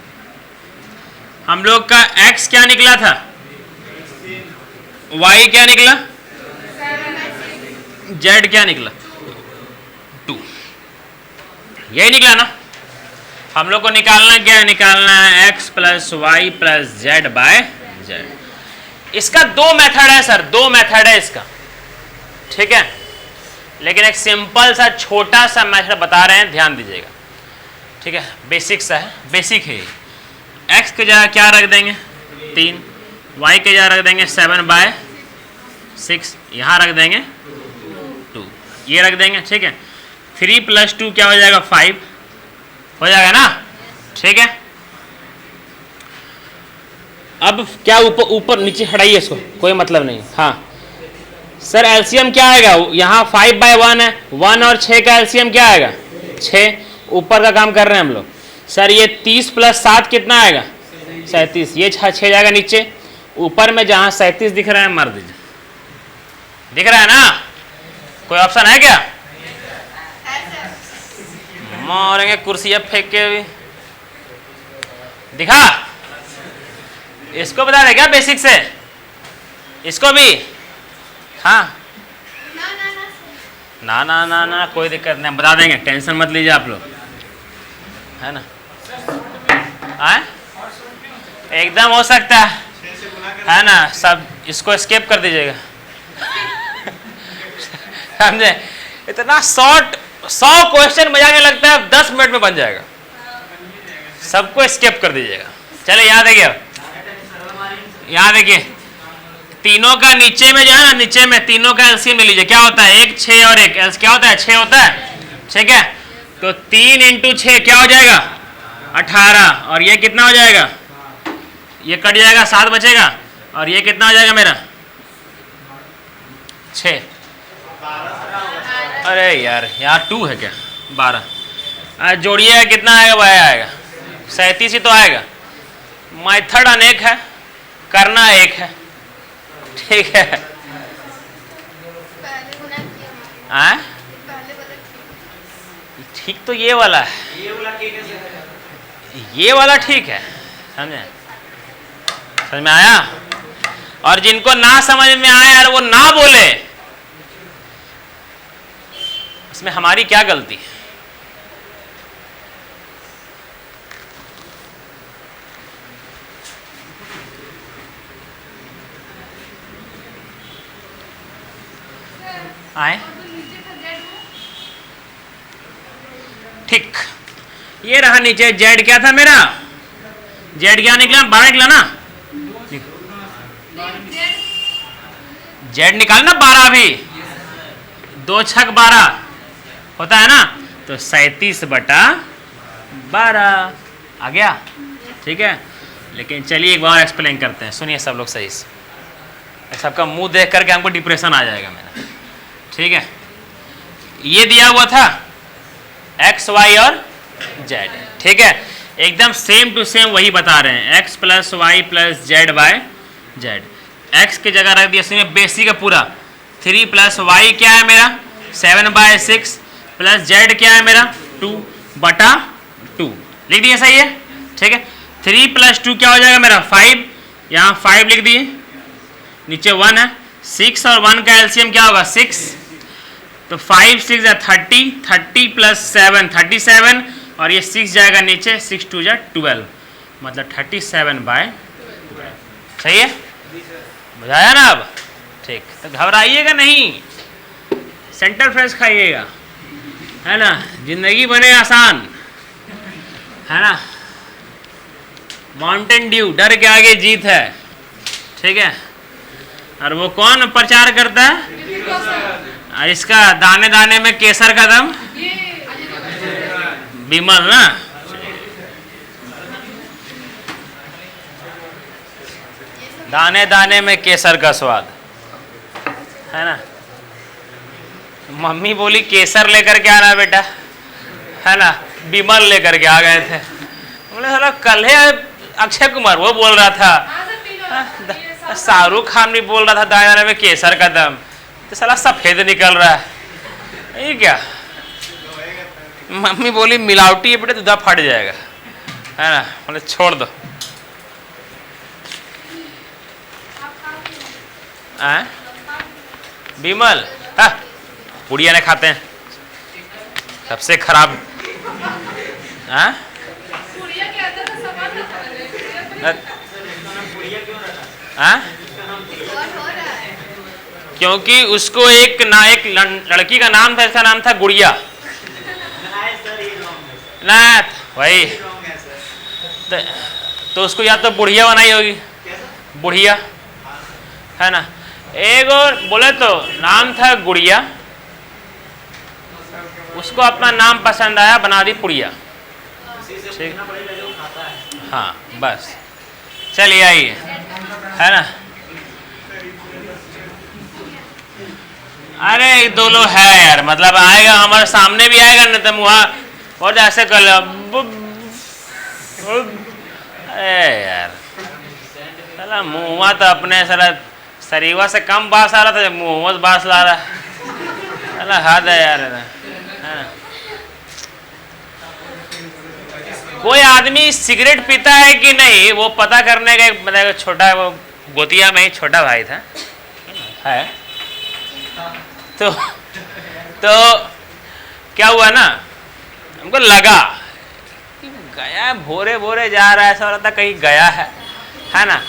हम लोग का x क्या निकला था, y क्या निकला, z क्या निकला, 2, यही निकला ना। हम लोग को निकालना क्या है? निकालना है x plus y plus z by z. इसका 2 मेथड है सर, 2 मेथड है इसका, ठीक है। लेकिन एक सिंपल सा छोटा सा मेथड बता रहे हैं, ध्यान दीजिएगा, ठीक है। बेसिक सा है, बेसिक है। x के जगह क्या रख देंगे? 3, y के जगह रख देंगे 7/6, यहाँ रख देंगे 2, ये रख देंगे, ठीक है। 3 + 2 क्या हो जाएगा? 5 हो जाएगा ना, ठीक है। अब क्या ऊपर नीचे हटाइए इसको, कोई मतलब नहीं। हाँ सर, एलसीएम क्या आएगा? यहाँ 5/1 है, 1 और 6 का एलसीएम क्या आएगा? 6। ऊपर का काम कर रहे हैं हम लोग। सर ये 30 + 7 कितना आएगा? 37। ये 6 जाएगा नीचे, ऊपर में जहाँ 37 दिख रहा है मार दीजिए। दिख रहा है ना? कोई ऑप्शन है क्या? मारेंगे कुर्सी अब फेंक के भी। दिखा? इसको बता दे क्या बेसिक से? इसको भी? हाँ ना ना ना ना, कोई दिक्कत नहीं, बता देंगे, टेंशन मत लीजिए आप लोग, है ना। आए? एकदम हो सकता है ना। सब इसको स्किप कर दीजिएगा, समझे। इतना शॉर्ट 100 क्वेश्चन बजाने लगता है, 10 मिनट में बन जाएगा। सबको स्किप कर दीजिएगा। चले यहाँ देखिए, यहाँ देखिए, तीनों का नीचे में जो है ना, नीचे में तीनों का एलसीएम ले लीजिए। क्या होता है? 1, 6 और 1 क्या होता है? 6 होता है, ठीक है। तो 3 × 6 क्या हो जाएगा? 18। और ये कितना हो जाएगा? ये कट जाएगा, 7 बचेगा। और ये कितना हो जाएगा मेरा? 6। अरे यार, यहाँ 2 है क्या? 12। जोड़िएगा कितना आएगा? वह आएगा 37 ही तो आएगा। मेथड अनेक है, करना एक है, ठीक है। आ? ठीक तो ये वाला है, ये वाला ठीक है, समझे? समझ में आया? और जिनको ना समझ में आए यार वो ना बोले, इसमें हमारी क्या गलती है? आए ठीक, ये रहा नीचे। जेड क्या था मेरा? जेड क्या निकला? 12 निकला ना? जेड निकाल ना 12, भी 2 छक 12 होता है ना, तो 37/12 आ गया, ठीक है। लेकिन चलिए एक बार एक्सप्लेन करते हैं, सुनिए सब लोग सही से। सबका मुंह देख करके हमको डिप्रेशन आ जाएगा मेरा, ठीक है। ये दिया हुआ था एक्स वाई और जेड, ठीक है। एकदम सेम टू सेम वही बता रहे हैं, x plus y plus z by z. X की जगह रख दिया इसमें बेसिक का पूरा 3 प्लस वाई क्या है मेरा 7/6 प्लस जेड क्या है मेरा 2/2 लिख दिया, सही है, ठीक है। 3 + 2 क्या हो जाएगा मेरा 5, यहाँ 5 लिख दिए, नीचे 1 है। 6 और 1 का एलसीएम क्या होगा 6, तो 5 6 है 30, 30 + 7 37, और ये 6 जाएगा नीचे, 6 2 जा 12, मतलब 37/12, सही है, बुझाया ना अब? ठीक, तो घबराइएगा नहीं, सेंटर फ्रेश खाइएगा, है ना, जिंदगी बने आसान, है ना। माउंटेन ड्यू, डर के आगे जीत है, ठीक है। और वो कौन प्रचार करता है? इसका दाने दाने में केसर का दम, विमल ना। दाने दाने में केसर का स्वाद, है ना। मम्मी बोली केसर लेकर के आना बेटा, है ना, विमल लेकर के आ गए थे। बोले साला कल है अक्षय कुमार वो बोल रहा था, शाहरुख खान भी बोल रहा था दाने दाने में केसर का दम, तो साला सफेद निकल रहा है, ये क्या? मम्मी बोली मिलावटी है बेटा, दूधा फट जाएगा, है ना। बोले छोड़ दो। विमल पुड़िया ने खाते हैं सबसे खराब, क्योंकि उसको एक लड़की का नाम था, इसका नाम था गुड़िया ना, वही तो उसको या तो बुढ़िया बनाई होगी, बुढ़िया, है ना। एक और बोले तो नाम था गुड़िया, उसको अपना नाम पसंद आया, बना दी पुड़िया, ठीक, हाँ बस। चलिए आइए, है ना। अरे दो लोग है यार, मतलब आएगा हमारे सामने भी आएगा ना, तो मुँह और ऐसे कर, अरे यार साला मुँह तो अपने साला शरीवा से कम बास आ रहा था, मुँह बास ला रहा है, साला हद है यार, है ना। कोई आदमी सिगरेट पीता है कि नहीं वो पता करने का मतलब छोटा, वो गोतिया में ही छोटा भाई था, है तो क्या हुआ ना, हमको लगा कि गया भोरे भोरे जा रहा है, ऐसा हो रहा था कहीं गया है ना।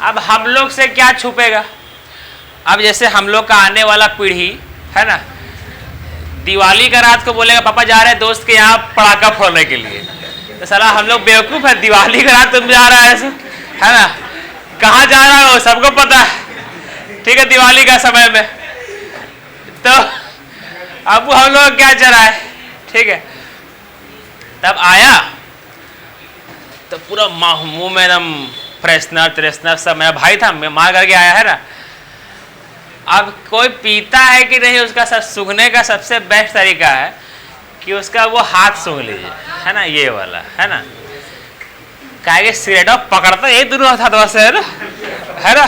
अब हम लोग से क्या छुपेगा? अब जैसे हम लोग का आने वाला पीढ़ी है ना, दिवाली का रात को बोलेगा पापा जा रहे हैं दोस्त के यहाँ पटाखा फोड़ने के लिए, तो साला हम लोग बेवकूफ़ है, दिवाली का रात तुम जा रहा है ऐसे, है ना, कहाँ जा रहा है वो सबको पता है, ठीक है, दिवाली का समय में। तो अब हम लोग क्या चला है, ठीक है। तब आया तो पूरा मुंह में एकदम फ्रेशनर सब, मेरा भाई था, मैं मार करके आया है ना। अब कोई पीता है कि नहीं, उसका सब सूंघने का सबसे बेस्ट तरीका है कि उसका वो हाथ सूंघ लीजिए, है ना, ये वाला, है ना। कहे सिगरेट पकड़ता ये दोनों हाथ से, है ना, है ना।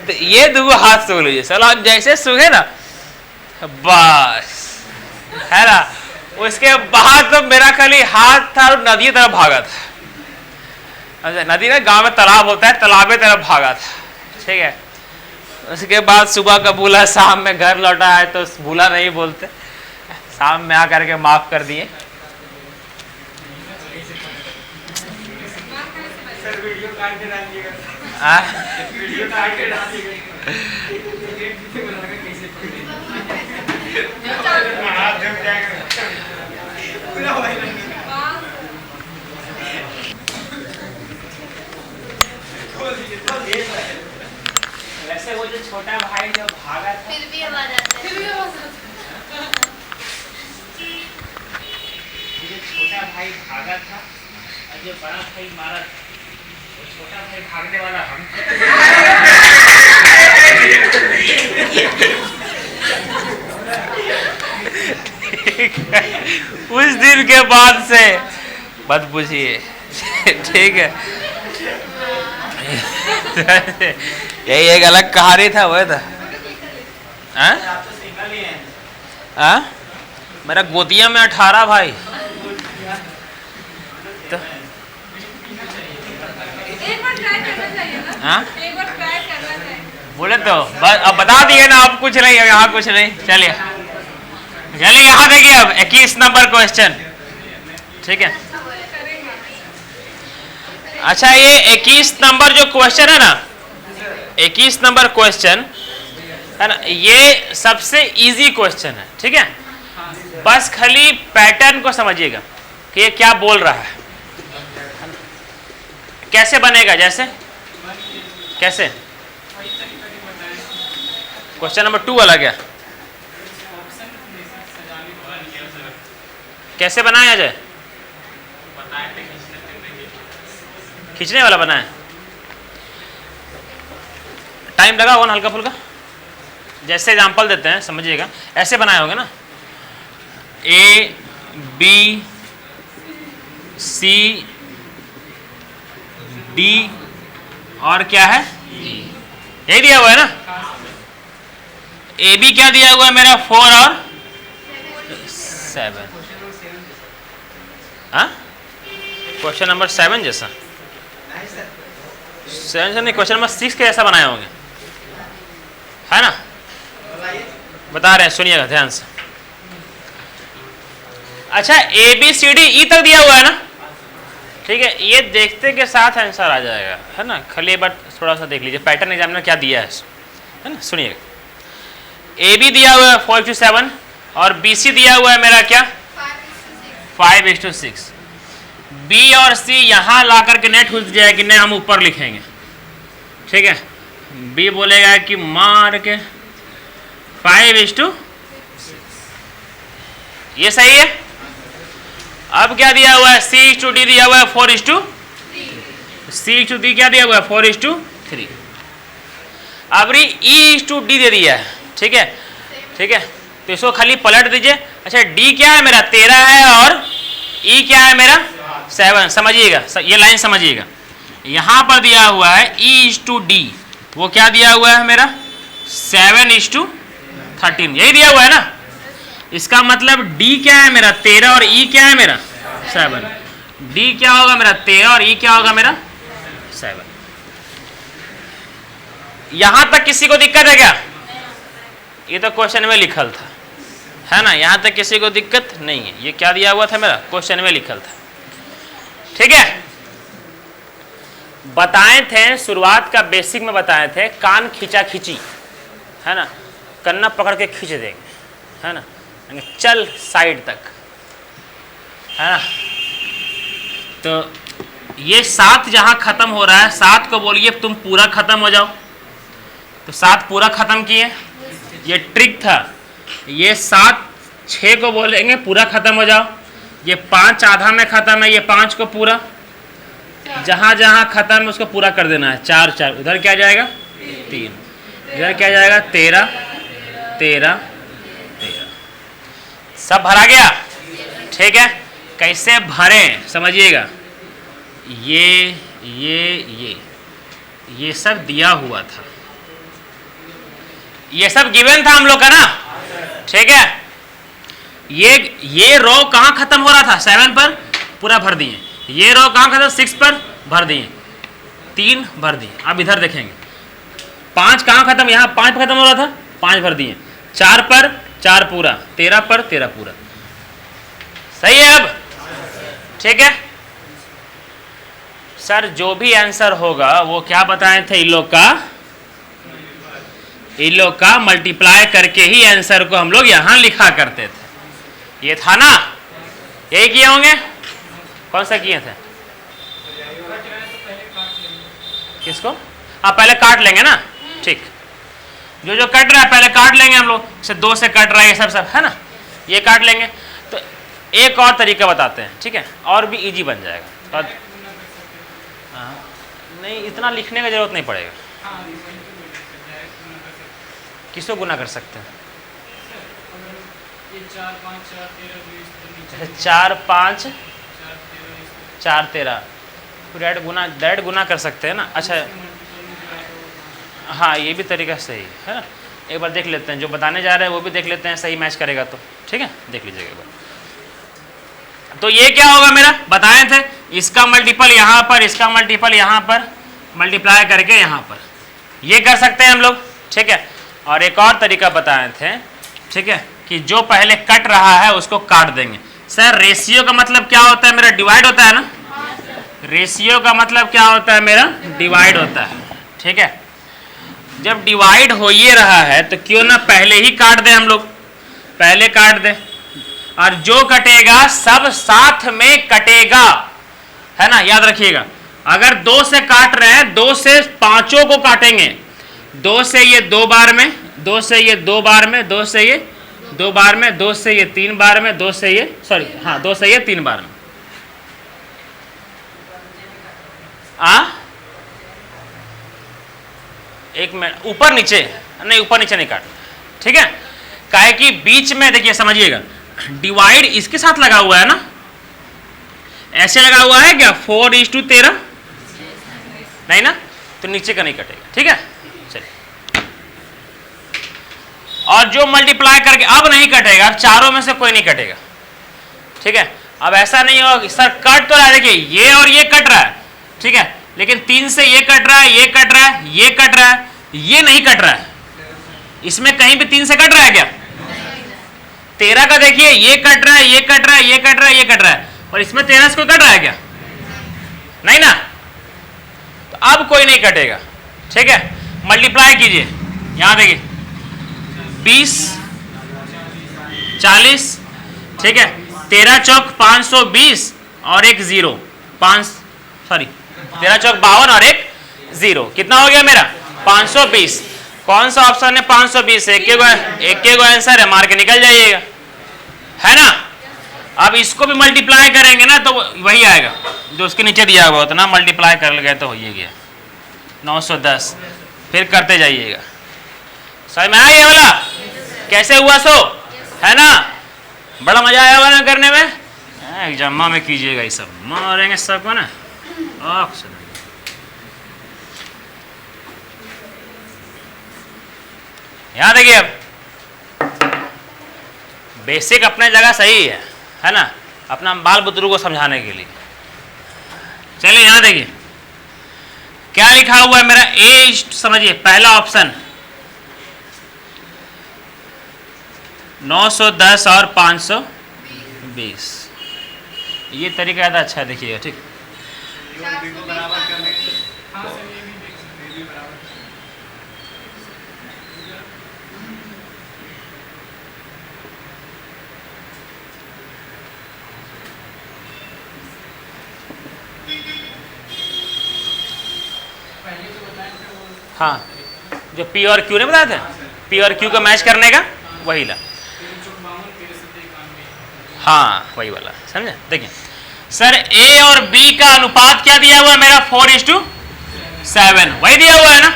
तो ये दो हाथ सूख लीजिए, चलो जैसे सूखे ना बस, है ना। उसके बाद तो मेरा खाली हाथ था और नदी तरफ भागा था। अच्छा, नदी ना गांव में तालाब होता है, तालाब की तरफ भागा था, ठीक है। उसके बाद सुबह का भूला, शाम में घर लौटा है तो भूला नहीं बोलते, शाम में आकर के माफ कर दिए। वैसे वो जो छोटा भाई जो भागा था, फिर भी आवाज आता है। जो छोटा भाई भागा था और जो बड़ा भाई मारा था, वो छोटा भाई भागने वाला हम उस दिन के बाद से मत पूछिए, ठीक है। यही एक अलग कहानी था, वो था। मेरा गोतिया में 18 भाई। तो एक बार ट्राई करना चाहिए ना। एक बार ट्राई करना चाहिए। बोले तो बस अब बता दिए ना, अब कुछ नहीं है यहाँ, कुछ नहीं। चलिए चलिए यहाँ देखिए, अब 21 नंबर क्वेश्चन, ठीक है। अच्छा, ये 21 नंबर जो क्वेश्चन है ना, 21 नंबर क्वेश्चन है ना, ये सबसे इजी क्वेश्चन है, ठीक है। बस खाली पैटर्न को समझिएगा कि ये क्या बोल रहा है, कैसे बनेगा। जैसे कैसे क्वेश्चन नंबर 2 वाला क्या, कैसे बनाया जाए, खींचने वाला बनाए, टाइम लगा होगा ना हल्का फुल्का। जैसे एग्जांपल देते हैं, समझिएगा। ऐसे बनाए होंगे ना, A B C D और क्या है, यही दिया हुआ है ना। ए बी क्या दिया हुआ है मेरा, 4 और 7। हाँ, क्वेश्चन नंबर 7 जैसा, 7 नहीं, क्वेश्चन नंबर 6 के जैसा बनाए होंगे, है ना। बता रहे हैं, सुनिएगा ध्यान से। अच्छा, A B C D E तक दिया हुआ है ना, ठीक है। ये देखते के साथ आंसर आ जाएगा, है ना। खाली एक बार थोड़ा सा देख लीजिए पैटर्न एग्जाम में क्या दिया है ना। सुनिएगा, ए बी दिया हुआ है 4:7 और बी सी दिया हुआ है मेरा क्या, 5:6। बी और सी यहाँ ला करके नेट खुल जाएगी, नहीं हम ऊपर लिखेंगे, ठीक है। बी बोलेगा कि मार के 5:6, ये सही है। अब क्या दिया हुआ है, C/D दिया हुआ है 4:3, C/D क्या दिया हुआ है 4:3। अब E/D दे दिया है, ठीक है, ठीक है। तो इसको खाली पलट दीजिए। अच्छा, D क्या है मेरा, 13 है और E क्या है मेरा 7। समझिएगा, ये लाइन समझिएगा। यहाँ पर दिया हुआ है E/D, वो क्या दिया हुआ है मेरा 7:13, यही दिया हुआ है ना। इसका मतलब D क्या है मेरा 13 और E क्या है मेरा 7। D क्या होगा मेरा 13 और E क्या होगा मेरा 7। यहां तक किसी को दिक्कत है क्या, ये तो क्वेश्चन में लिखल था, है ना। यहां तक किसी को दिक्कत नहीं है। ये क्या दिया हुआ था मेरा, क्वेश्चन में लिखल था, ठीक है। बताए थे शुरुआत का बेसिक में, बताए थे कान खींचा खींची, है ना। कन्ना पकड़ के खींच देंगे, है ना, चल साइड तक, है ना। तो ये 7 जहां खत्म हो रहा है, 7 को बोलिए तुम पूरा खत्म हो जाओ। तो 7 पूरा खत्म किए, ये ट्रिक था। ये 7 6 को बोलेंगे पूरा खत्म हो जाओ। ये 5 आधा में खत्म है, ये 5 को पूरा, जहां जहां खत्म है उसको पूरा कर देना है। 4 4, उधर क्या जाएगा 3, इधर क्या जाएगा 13 13 13। सब भरा गया, ठीक है। कैसे भरें समझिएगा। ये ये सब दिया हुआ था, ये सब गिवन था हम लोग का ना, ठीक है। ये रो कहाँ खत्म हो रहा था, 7 पर पूरा भर दिए। ये रो कहाँ खत्म, 6 पर भर दिए, 3 भर दिए। अब इधर देखेंगे 5 कहाँ खत्म, यहाँ 5 पर खत्म हो रहा था, 5 भर दिए। 4 पर 4 पूरा, 13 पर 13 पूरा। सही है अब, ठीक है सर। जो भी आंसर होगा वो क्या बताए थे, इन लोग का मल्टीप्लाई करके ही आंसर को हम लोग यहां लिखा करते थे। ये था ना, यही किए होंगे। कौन सा किए थे, किसको? हाँ पहले काट लेंगे ना, ठीक। जो कट रहा है पहले काट लेंगे हम लोग, जैसे 2 से कट रहा है, ये सब है ना, ये काट लेंगे। तो एक और तरीका बताते हैं, ठीक है, और भी इजी बन जाएगा। तो नहीं, इतना लिखने का जरूरत नहीं पड़ेगा। किसको गुना कर सकते हैं, 4 5 4 13 डायरेक्ट गुना कर सकते हैं ना। अच्छा हाँ, ये भी तरीका सही है ना। एक बार देख लेते हैं, जो बताने जा रहे हैं वो भी देख लेते हैं, सही मैच करेगा तो, ठीक है, देख लीजिएगा एक बार। तो ये क्या होगा मेरा, बताए थे, इसका मल्टीपल यहाँ पर, इसका मल्टीपल यहाँ पर, मल्टीप्लाई करके यहाँ पर, ये कर सकते हैं हम लोग, ठीक है। और एक और तरीका बताए थे, ठीक है, कि जो पहले कट रहा है उसको काट देंगे। सर रेशियो का मतलब क्या होता है मेरा, डिवाइड होता है ना। रेशियो का मतलब क्या होता है मेरा, डिवाइड होता है, ठीक है। जब डिवाइड हो ये रहा है तो क्यों ना पहले ही काट दें हम लोग, पहले काट दें, और जो कटेगा सब साथ में कटेगा, है ना, याद रखिएगा। अगर 2 से काट रहे हैं, 2 से 5 को काटेंगे, 2 से ये 2 बार में, 2 से ये 2 बार में, 2 से ये 2 बार में, 2 से ये 3 बार में, 2 से ये 2 से ये 3 बार में। एक मिनट, ऊपर नीचे नहीं, ऊपर नीचे नहीं काटना, ठीक है। काहे कि बीच में देखिए, समझिएगा, डिवाइड इसके साथ लगा हुआ है ना, ऐसे लगा हुआ है क्या, 4:13 नहीं ना, तो नीचे का नहीं कटेगा, ठीक है। चलिए, और जो मल्टीप्लाई करके अब नहीं कटेगा, अब चारों में से कोई नहीं कटेगा, ठीक है। अब ऐसा नहीं होगा सर कट तो रहा है, देखिए ये और ये कट रहा है, ठीक है, लेकिन 3 से ये कट रहा है, ये कट रहा है, ये कट रहा है, ये नहीं कट रहा है। इसमें कहीं भी 3 से कट रहा है क्या, 13 का देखिए, ये कट रहा है, ये कट रहा है, ये कट रहा है, ये कट रहा है, और इसमें 13 से कोई कट रहा है क्या, नहीं ना, तो अब कोई नहीं कटेगा, ठीक है। मल्टीप्लाई कीजिए, यहां देखिए 20 40, ठीक है, 13 चौक 520 और एक 0, 13 चौक 52 और एक 0, कितना हो गया मेरा 520। कौन सा ऑप्शन है 520, एक एक आंसर है, मार के निकल जाइएगा, है ना। अब इसको भी मल्टीप्लाई करेंगे ना तो वही आएगा जो उसके नीचे दिया हुआ, उतना मल्टीप्लाई कर गए तो हो ही गया 910। फिर करते जाइएगा, समझ में आया ये वाला कैसे हुआ, सो है ना, बड़ा मजा आया होगा ना करने में। एग्जाम में कीजिएगा, ये सब मारेंगे सबको ना। यहाँ देखिए, अब बेसिक अपने जगह सही है ना, अपना बाल बुतरू को समझाने के लिए। चलिए यहाँ देखिए क्या लिखा हुआ है मेरा, ए, समझिए पहला ऑप्शन 910 और 520, ये तरीका ज़्यादा अच्छा है, देखिएगा, ठीक। हाँ, जो पी और क्यू नहीं बताए थे, पी और क्यू का मैच करने का वही ला, हाँ वही वाला, समझे। देखिए सर ए और बी का अनुपात क्या दिया हुआ है मेरा, 4:7, वही दिया हुआ है ना।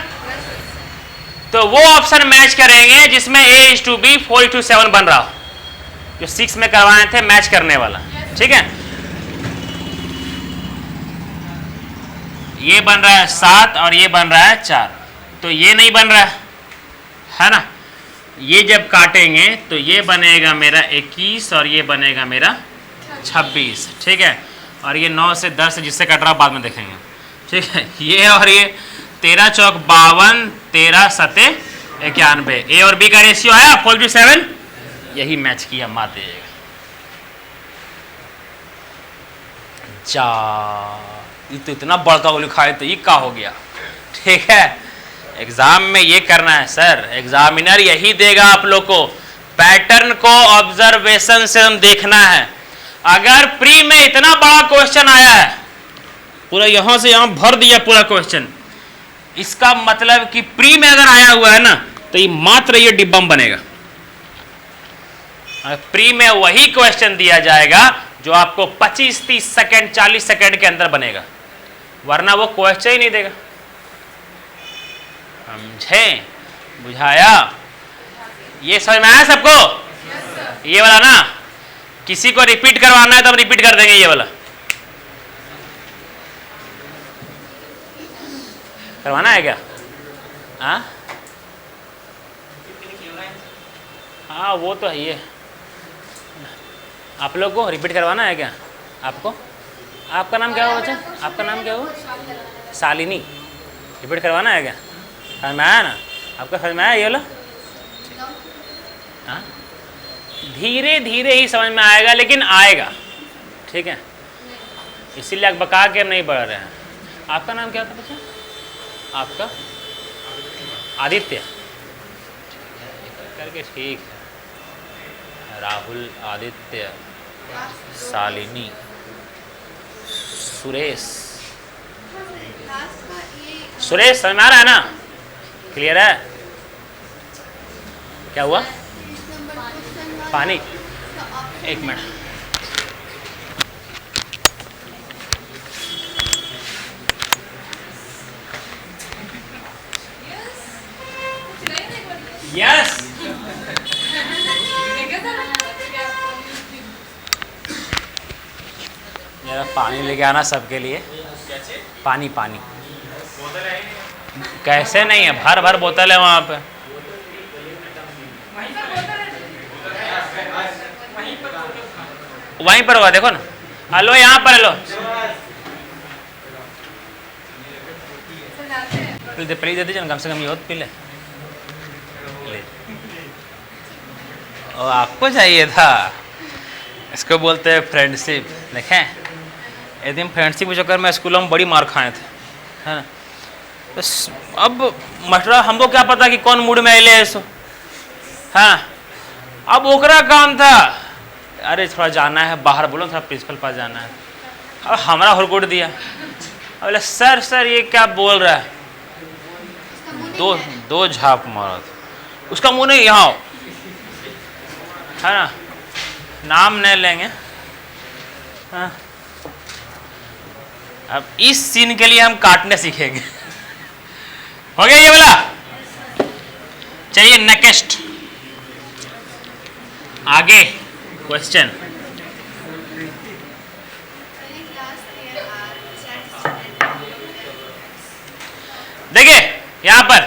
तो वो ऑप्शन मैच करेंगे जिसमें A:B 4:7 बन रहा हो, जो 6 में करवाए थे मैच करने वाला, ठीक है। ये बन रहा है 7 और ये बन रहा है 4, तो ये नहीं बन रहा है ना। ये जब काटेंगे तो ये बनेगा मेरा 21 और ये बनेगा मेरा 26, ठीक है। और ये 9 से 10 जिससे कट रहा बाद में देखेंगे, ठीक है। ये और ये 13 चौक 52, 13 सते 91, ए और बी का रेशियो आया 4:7, यही मैच किया, मार दीजिएगा। जा ये तो इतना बड़का लिखा है, तो ये क्या हो गया, ठीक है। एग्जाम में ये करना है सर, एग्जामिनर यही देगा आप लोग को, पैटर्न को ऑब्जर्वेशन से हम देखना है। अगर प्री में इतना बड़ा क्वेश्चन आया है, पूरा यहां से यहां भर दिया पूरा क्वेश्चन, इसका मतलब कि प्री में अगर आया हुआ है ना, तो ये मात्र ये डिब्बा में बनेगा। प्री में वही क्वेश्चन दिया जाएगा जो आपको 25, 30 सेकंड, 40 सेकंड के अंदर बनेगा, वरना वो क्वेश्चन ही नहीं देगा। समझे, बुझाया? ये समझ में आया सबको? ये वाला ना, किसी को रिपीट करवाना है तो हम रिपीट कर देंगे, ये वाला करवाना है क्या? हाँ वो तो है, ये आप लोग को रिपीट करवाना है क्या? आपको, आपका नाम क्या हो बच्चा? आपका नाम क्या हो? शालिनी। रिपीट करवाना है क्या? समझ में आया ना? आपका समझ में आया ये वाला? हाँ, धीरे धीरे ही समझ में आएगा, लेकिन आएगा, ठीक है। इसीलिए बका के हम नहीं बढ़ रहे हैं। आपका नाम क्या था बच्चा? आपका आदित्य करके, ठीक है। राहुल, आदित्य, शालिनी, सुरेश। सुरेश समझ में आ रहा है ना? क्लियर है? क्या हुआ? पानी, एक मिनट। यस, मेरा पानी लेके आना सबके लिए। पानी, पानी कैसे नहीं है, भर भर बोतल है वहाँ पे। वहीं पर हुआ, देखो ना। हेलो, यहाँ पर हेलो, प्लीज दे दीजिए, कम से कम ये पी ले। ओ, आपको चाहिए था, इसको बोलते हैं फ्रेंडशिप। देखें, एक दिन फ्रेंडशिप के चक्कर में स्कूलों में बड़ी मार खाए थे, है ना। तो अब मसला हमको क्या पता कि कौन मूड में अले है सो, हाँ। अब ओकरा काम था, अरे थोड़ा जाना है बाहर, बोलो थोड़ा प्रिंसिपल पास जाना है। अब हमारा हुरकुट दिया, अब बोले सर सर ये क्या बोल रहा है, दो झाप मारा, उसका मुंह नहीं यहाँ, है ना, नाम नहीं लेंगे, हाँ। अब इस सीन के लिए हम काटने सीखेंगे। हो गया ये वाला? चलिए नेक्स्ट, आगे क्वेश्चन। देखिए यहां पर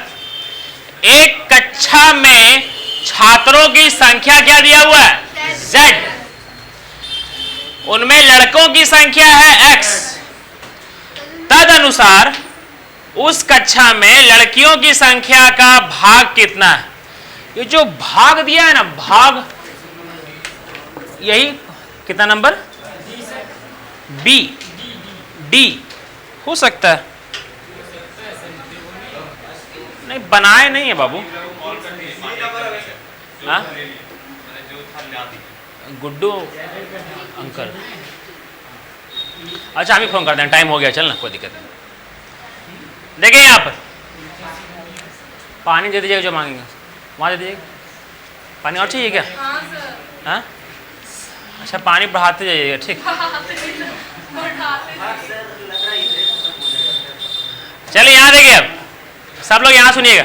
एक कक्षा में छात्रों की संख्या क्या दिया हुआ है? Z। उनमें लड़कों की संख्या है X। तदनुसार उस कक्षा में लड़कियों की संख्या का भाग कितना है? ये जो भाग दिया है ना, भाग, यही कितना नंबर? B, D हो सकता है, नहीं बनाए नहीं है बाबू। हाँ, गुड्डू अंकल, अच्छा हम ही फोन करते हैं, टाइम हो गया, चल ना, कोई दिक्कत नहीं। देखिए यहाँ पर पानी दे दीजिएगा, जो मांगेंगे वहाँ दे दीजिएगा। पानी और चाहिए क्या? हाँ, अच्छा पानी बढ़ाते जाइएगा, ठीक। चलिए यहाँ देखिए, अब सब लोग यहाँ सुनिएगा,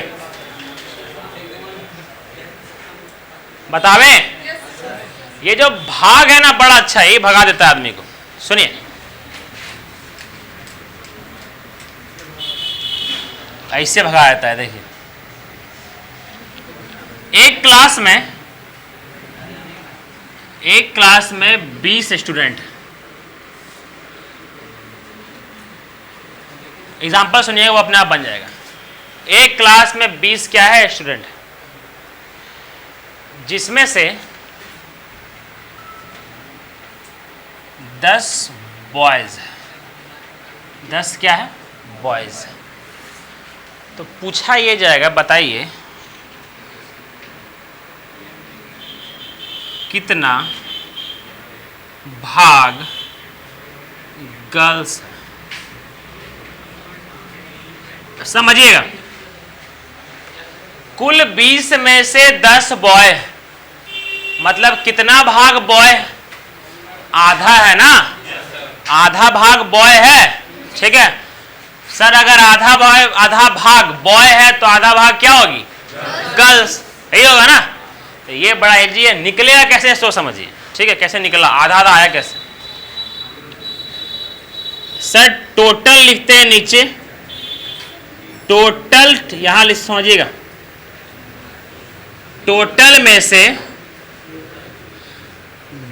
बतावे। ये जो भाग है ना, बड़ा अच्छा है, ये भगा देता है आदमी को। सुनिए, ऐसे भगा जाता है। देखिए एक क्लास में 20 स्टूडेंट, एग्जाम्पल सुनिए, वो अपने आप बन जाएगा। एक क्लास में 20 क्या है स्टूडेंट, जिसमें से 10 बॉयज है। 10 क्या है, बॉयज। तो पूछा ये जाएगा, बताइए कितना भाग गर्ल्स है। समझिएगा, कुल 20 में से 10 बॉय, मतलब कितना भाग बॉय, आधा है ना, आधा भाग बॉय है। ठीक है सर, अगर आधा भाग बॉय है तो आधा भाग क्या होगी, गर्ल्स, यही होगा ना। तो ये बड़ा इजी है, निकलेगा कैसे सो समझिए। ठीक है, कैसे निकला, आधा आधा आया कैसे। सर टोटल लिखते हैं नीचे, टोटल यहां समझिएगा, टोटल में से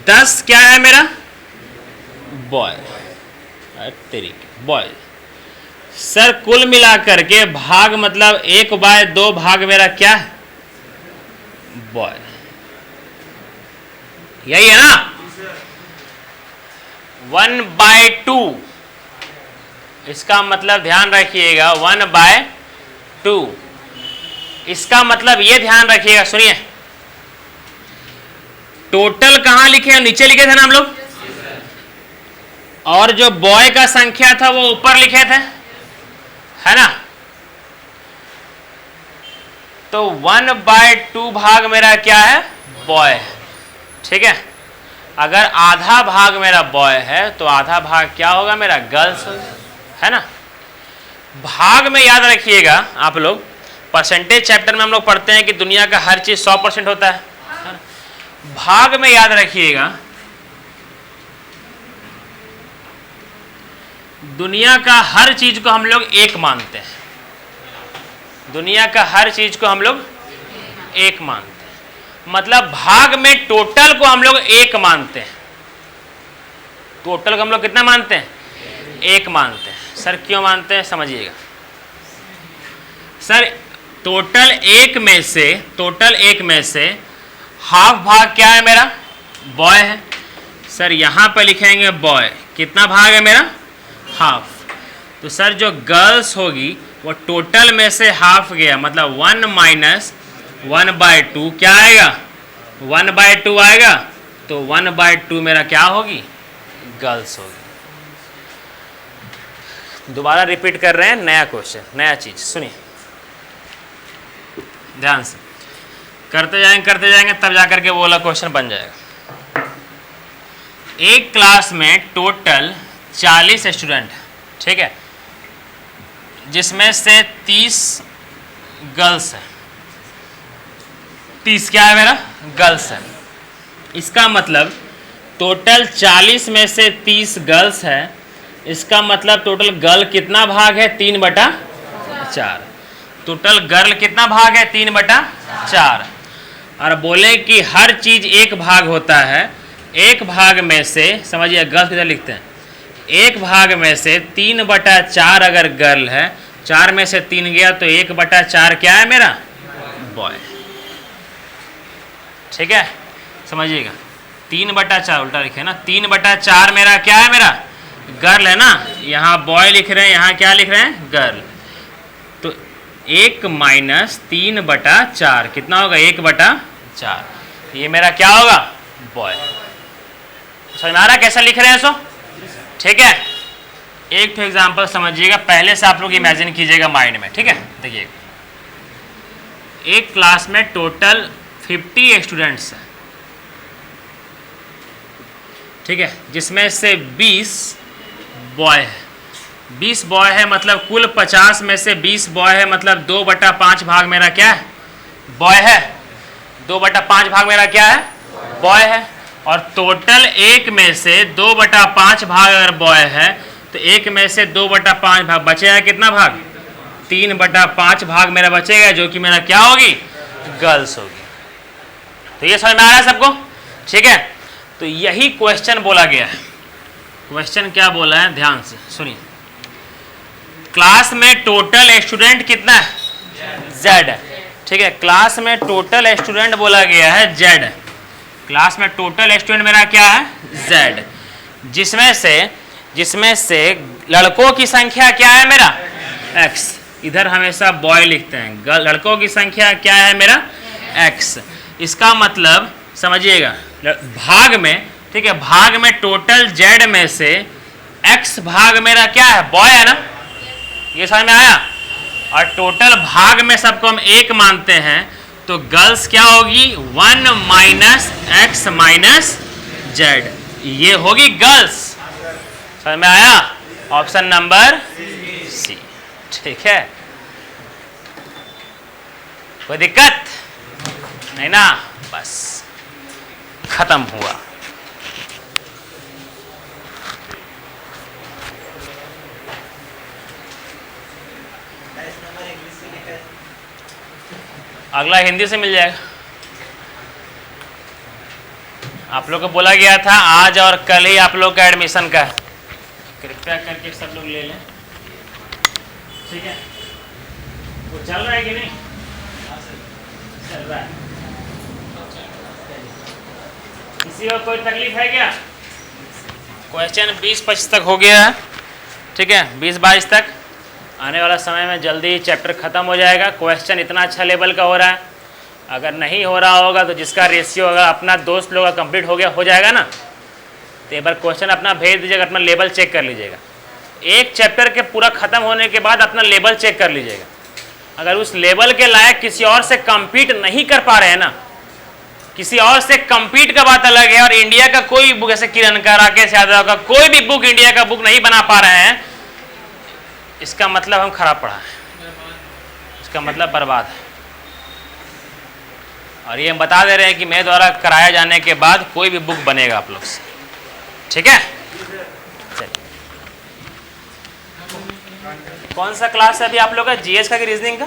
10 क्या है मेरा, बॉय, बॉय। सर कुल मिलाकर के भाग मतलब 1/2 भाग मेरा क्या है, बॉय। यही है ना। 1/2, इसका मतलब ध्यान रखिएगा 1/2। इसका मतलब ये ध्यान रखिएगा, सुनिए, टोटल कहां लिखे हैं, नीचे लिखे थे ना हम लोग, और जो बॉय का संख्या था वो ऊपर लिखे थे, है ना। तो 1/2 भाग मेरा क्या है, बॉय है। ठीक है, अगर आधा भाग मेरा बॉय है तो आधा भाग क्या होगा मेरा, गर्ल्स होगा, है ना। भाग में याद रखिएगा आप लोग, परसेंटेज चैप्टर में हम लोग पढ़ते हैं कि दुनिया का हर चीज 100% होता है। भाग में याद रखिएगा, दुनिया का हर चीज को हम लोग एक मानते हैं। दुनिया का हर चीज को हम लोग एक मानते हैं, मतलब भाग में टोटल को हम लोग एक मानते हैं। टोटल को हम लोग कितना मानते हैं, एक मानते हैं। सर क्यों मानते हैं, समझिएगा। सर टोटल एक में से हाफ भाग क्या है मेरा, बॉय है। सर यहां पर लिखेंगे बॉय, कितना भाग है मेरा, हाफ। तो सर जो गर्ल्स होगी वो टोटल में से हाफ गया, मतलब 1 - 1/2 क्या आएगा, 1/2 आएगा। तो 1/2 मेरा क्या होगी, गर्ल्स होगी। दोबारा रिपीट कर रहे हैं, नया क्वेश्चन, नया चीज, सुनिए ध्यान से, करते जाएंगे तब जाकर के वो वाला क्वेश्चन बन जाएगा। एक क्लास में टोटल 40 स्टूडेंट, ठीक है, जिसमें से 30 गर्ल्स है। 30 क्या है मेरा, गर्ल्स है। इसका मतलब टोटल 40 में से 30 गर्ल्स है, इसका मतलब टोटल गर्ल कितना भाग है, 3/4। टोटल गर्ल कितना भाग है, 3/4। और बोले कि हर चीज एक भाग होता है, एक भाग में से, समझिए गर्ल किधर लिखते हैं, एक भाग में से 3/4 अगर गर्ल है, 4 में से 3 गया तो 1/4 क्या है मेरा, बॉय। ठीक है, समझिएगा, 3/4 उल्टा लिखे ना, 3/4 मेरा क्या है, मेरा गर्ल है ना। यहाँ बॉय लिख रहे हैं, यहाँ क्या लिख रहे हैं, गर्ल। तो 1 - 3/4 कितना होगा, 1/4। ये मेरा क्या होगा, बॉय। समझ में आ रहा है कैसा लिख रहे हैं सो। ठीक है, एक तो एग्जांपल समझिएगा, पहले से आप लोग इमेजिन कीजिएगा माइंड में। ठीक है, देखिए एक क्लास में टोटल 50 स्टूडेंट्स हैं, ठीक है, जिसमें से 20 बॉय है। 20 बॉय है, मतलब कुल 50 में से 20 बॉय है, मतलब 2/5 भाग मेरा क्या है, बॉय है। 2/5 भाग मेरा क्या है, बॉय है। और टोटल 1 में से 2/5 भाग अगर बॉय है तो 1 में से 2/5 भाग बचेगा कितना भाग, 3/5 भाग मेरा बचेगा, जो कि मेरा क्या होगी, गर्ल्स होगी। तो ये समझ में आ रहा है सबको? ठीक है, तो यही क्वेश्चन बोला गया है। क्वेश्चन क्या बोला है, ध्यान से सुनिए। क्लास में टोटल स्टूडेंट कितना है, Z है। ठीक है, क्लास में टोटल स्टूडेंट बोला गया है Z। क्लास में टोटल स्टूडेंट मेरा क्या है, Z। जिसमें से लड़कों की संख्या क्या है मेरा, X। इधर हमेशा बॉय लिखते हैं, लड़कों की संख्या क्या है मेरा, X। इसका मतलब समझिएगा, भाग में, ठीक है, भाग में टोटल Z में से X भाग मेरा क्या है, बॉय है ना, ये समझ में आया। और टोटल भाग में सबको हम 1 मानते हैं, तो गर्ल्स क्या होगी, 1 - X - Z, ये होगी गर्ल्स। समझ में आया? Option number C. ठीक है, कोई दिक्कत नहीं ना, बस खत्म हुआ। अगला हिंदी से मिल जाएगा। आप लोग को बोला गया था आज और कल ही आप लोग का एडमिशन का है, कृपया करके सब लोग ले लें। ठीक है, वो चल रहा है कि नहीं, चल रहा है। किसी को कोई तकलीफ है क्या? क्वेश्चन 20-25 तक हो गया है। ठीक है, 20-22 तक। आने वाला समय में जल्दी चैप्टर ख़त्म हो जाएगा। क्वेश्चन इतना अच्छा लेवल का हो रहा है, अगर नहीं हो रहा होगा तो जिसका रेशियो अगर अपना दोस्त लोग का कंप्लीट हो गया हो जाएगा ना, तो एक बार क्वेश्चन अपना भेज दीजिएगा, अपना लेवल चेक कर लीजिएगा। एक चैप्टर के पूरा ख़त्म होने के बाद अपना लेवल चेक कर लीजिएगा। अगर उस लेवल के लायक किसी और से कम्पीट नहीं कर पा रहे हैं ना, किसी और से कम्पीट का बात अलग है, और इंडिया का कोई बुक, जैसे किरण का, राकेश यादव का कोई भी बुक, इंडिया का बुक नहीं बना पा रहे हैं, इसका मतलब हम खराब पढ़ा है, इसका मतलब बर्बाद है। और ये हम बता दे रहे हैं कि मेरे द्वारा कराया जाने के बाद कोई भी बुक बनेगा आप लोग से। ठीक है, चलिए। कौन सा क्लास है अभी आप लोग का, जीएस का कि रीजनिंग का?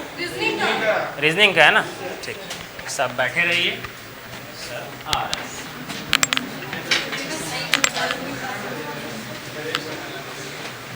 रीजनिंग का है ना। ठीक, सब बैठे रहिए, सर आ रहे हैं।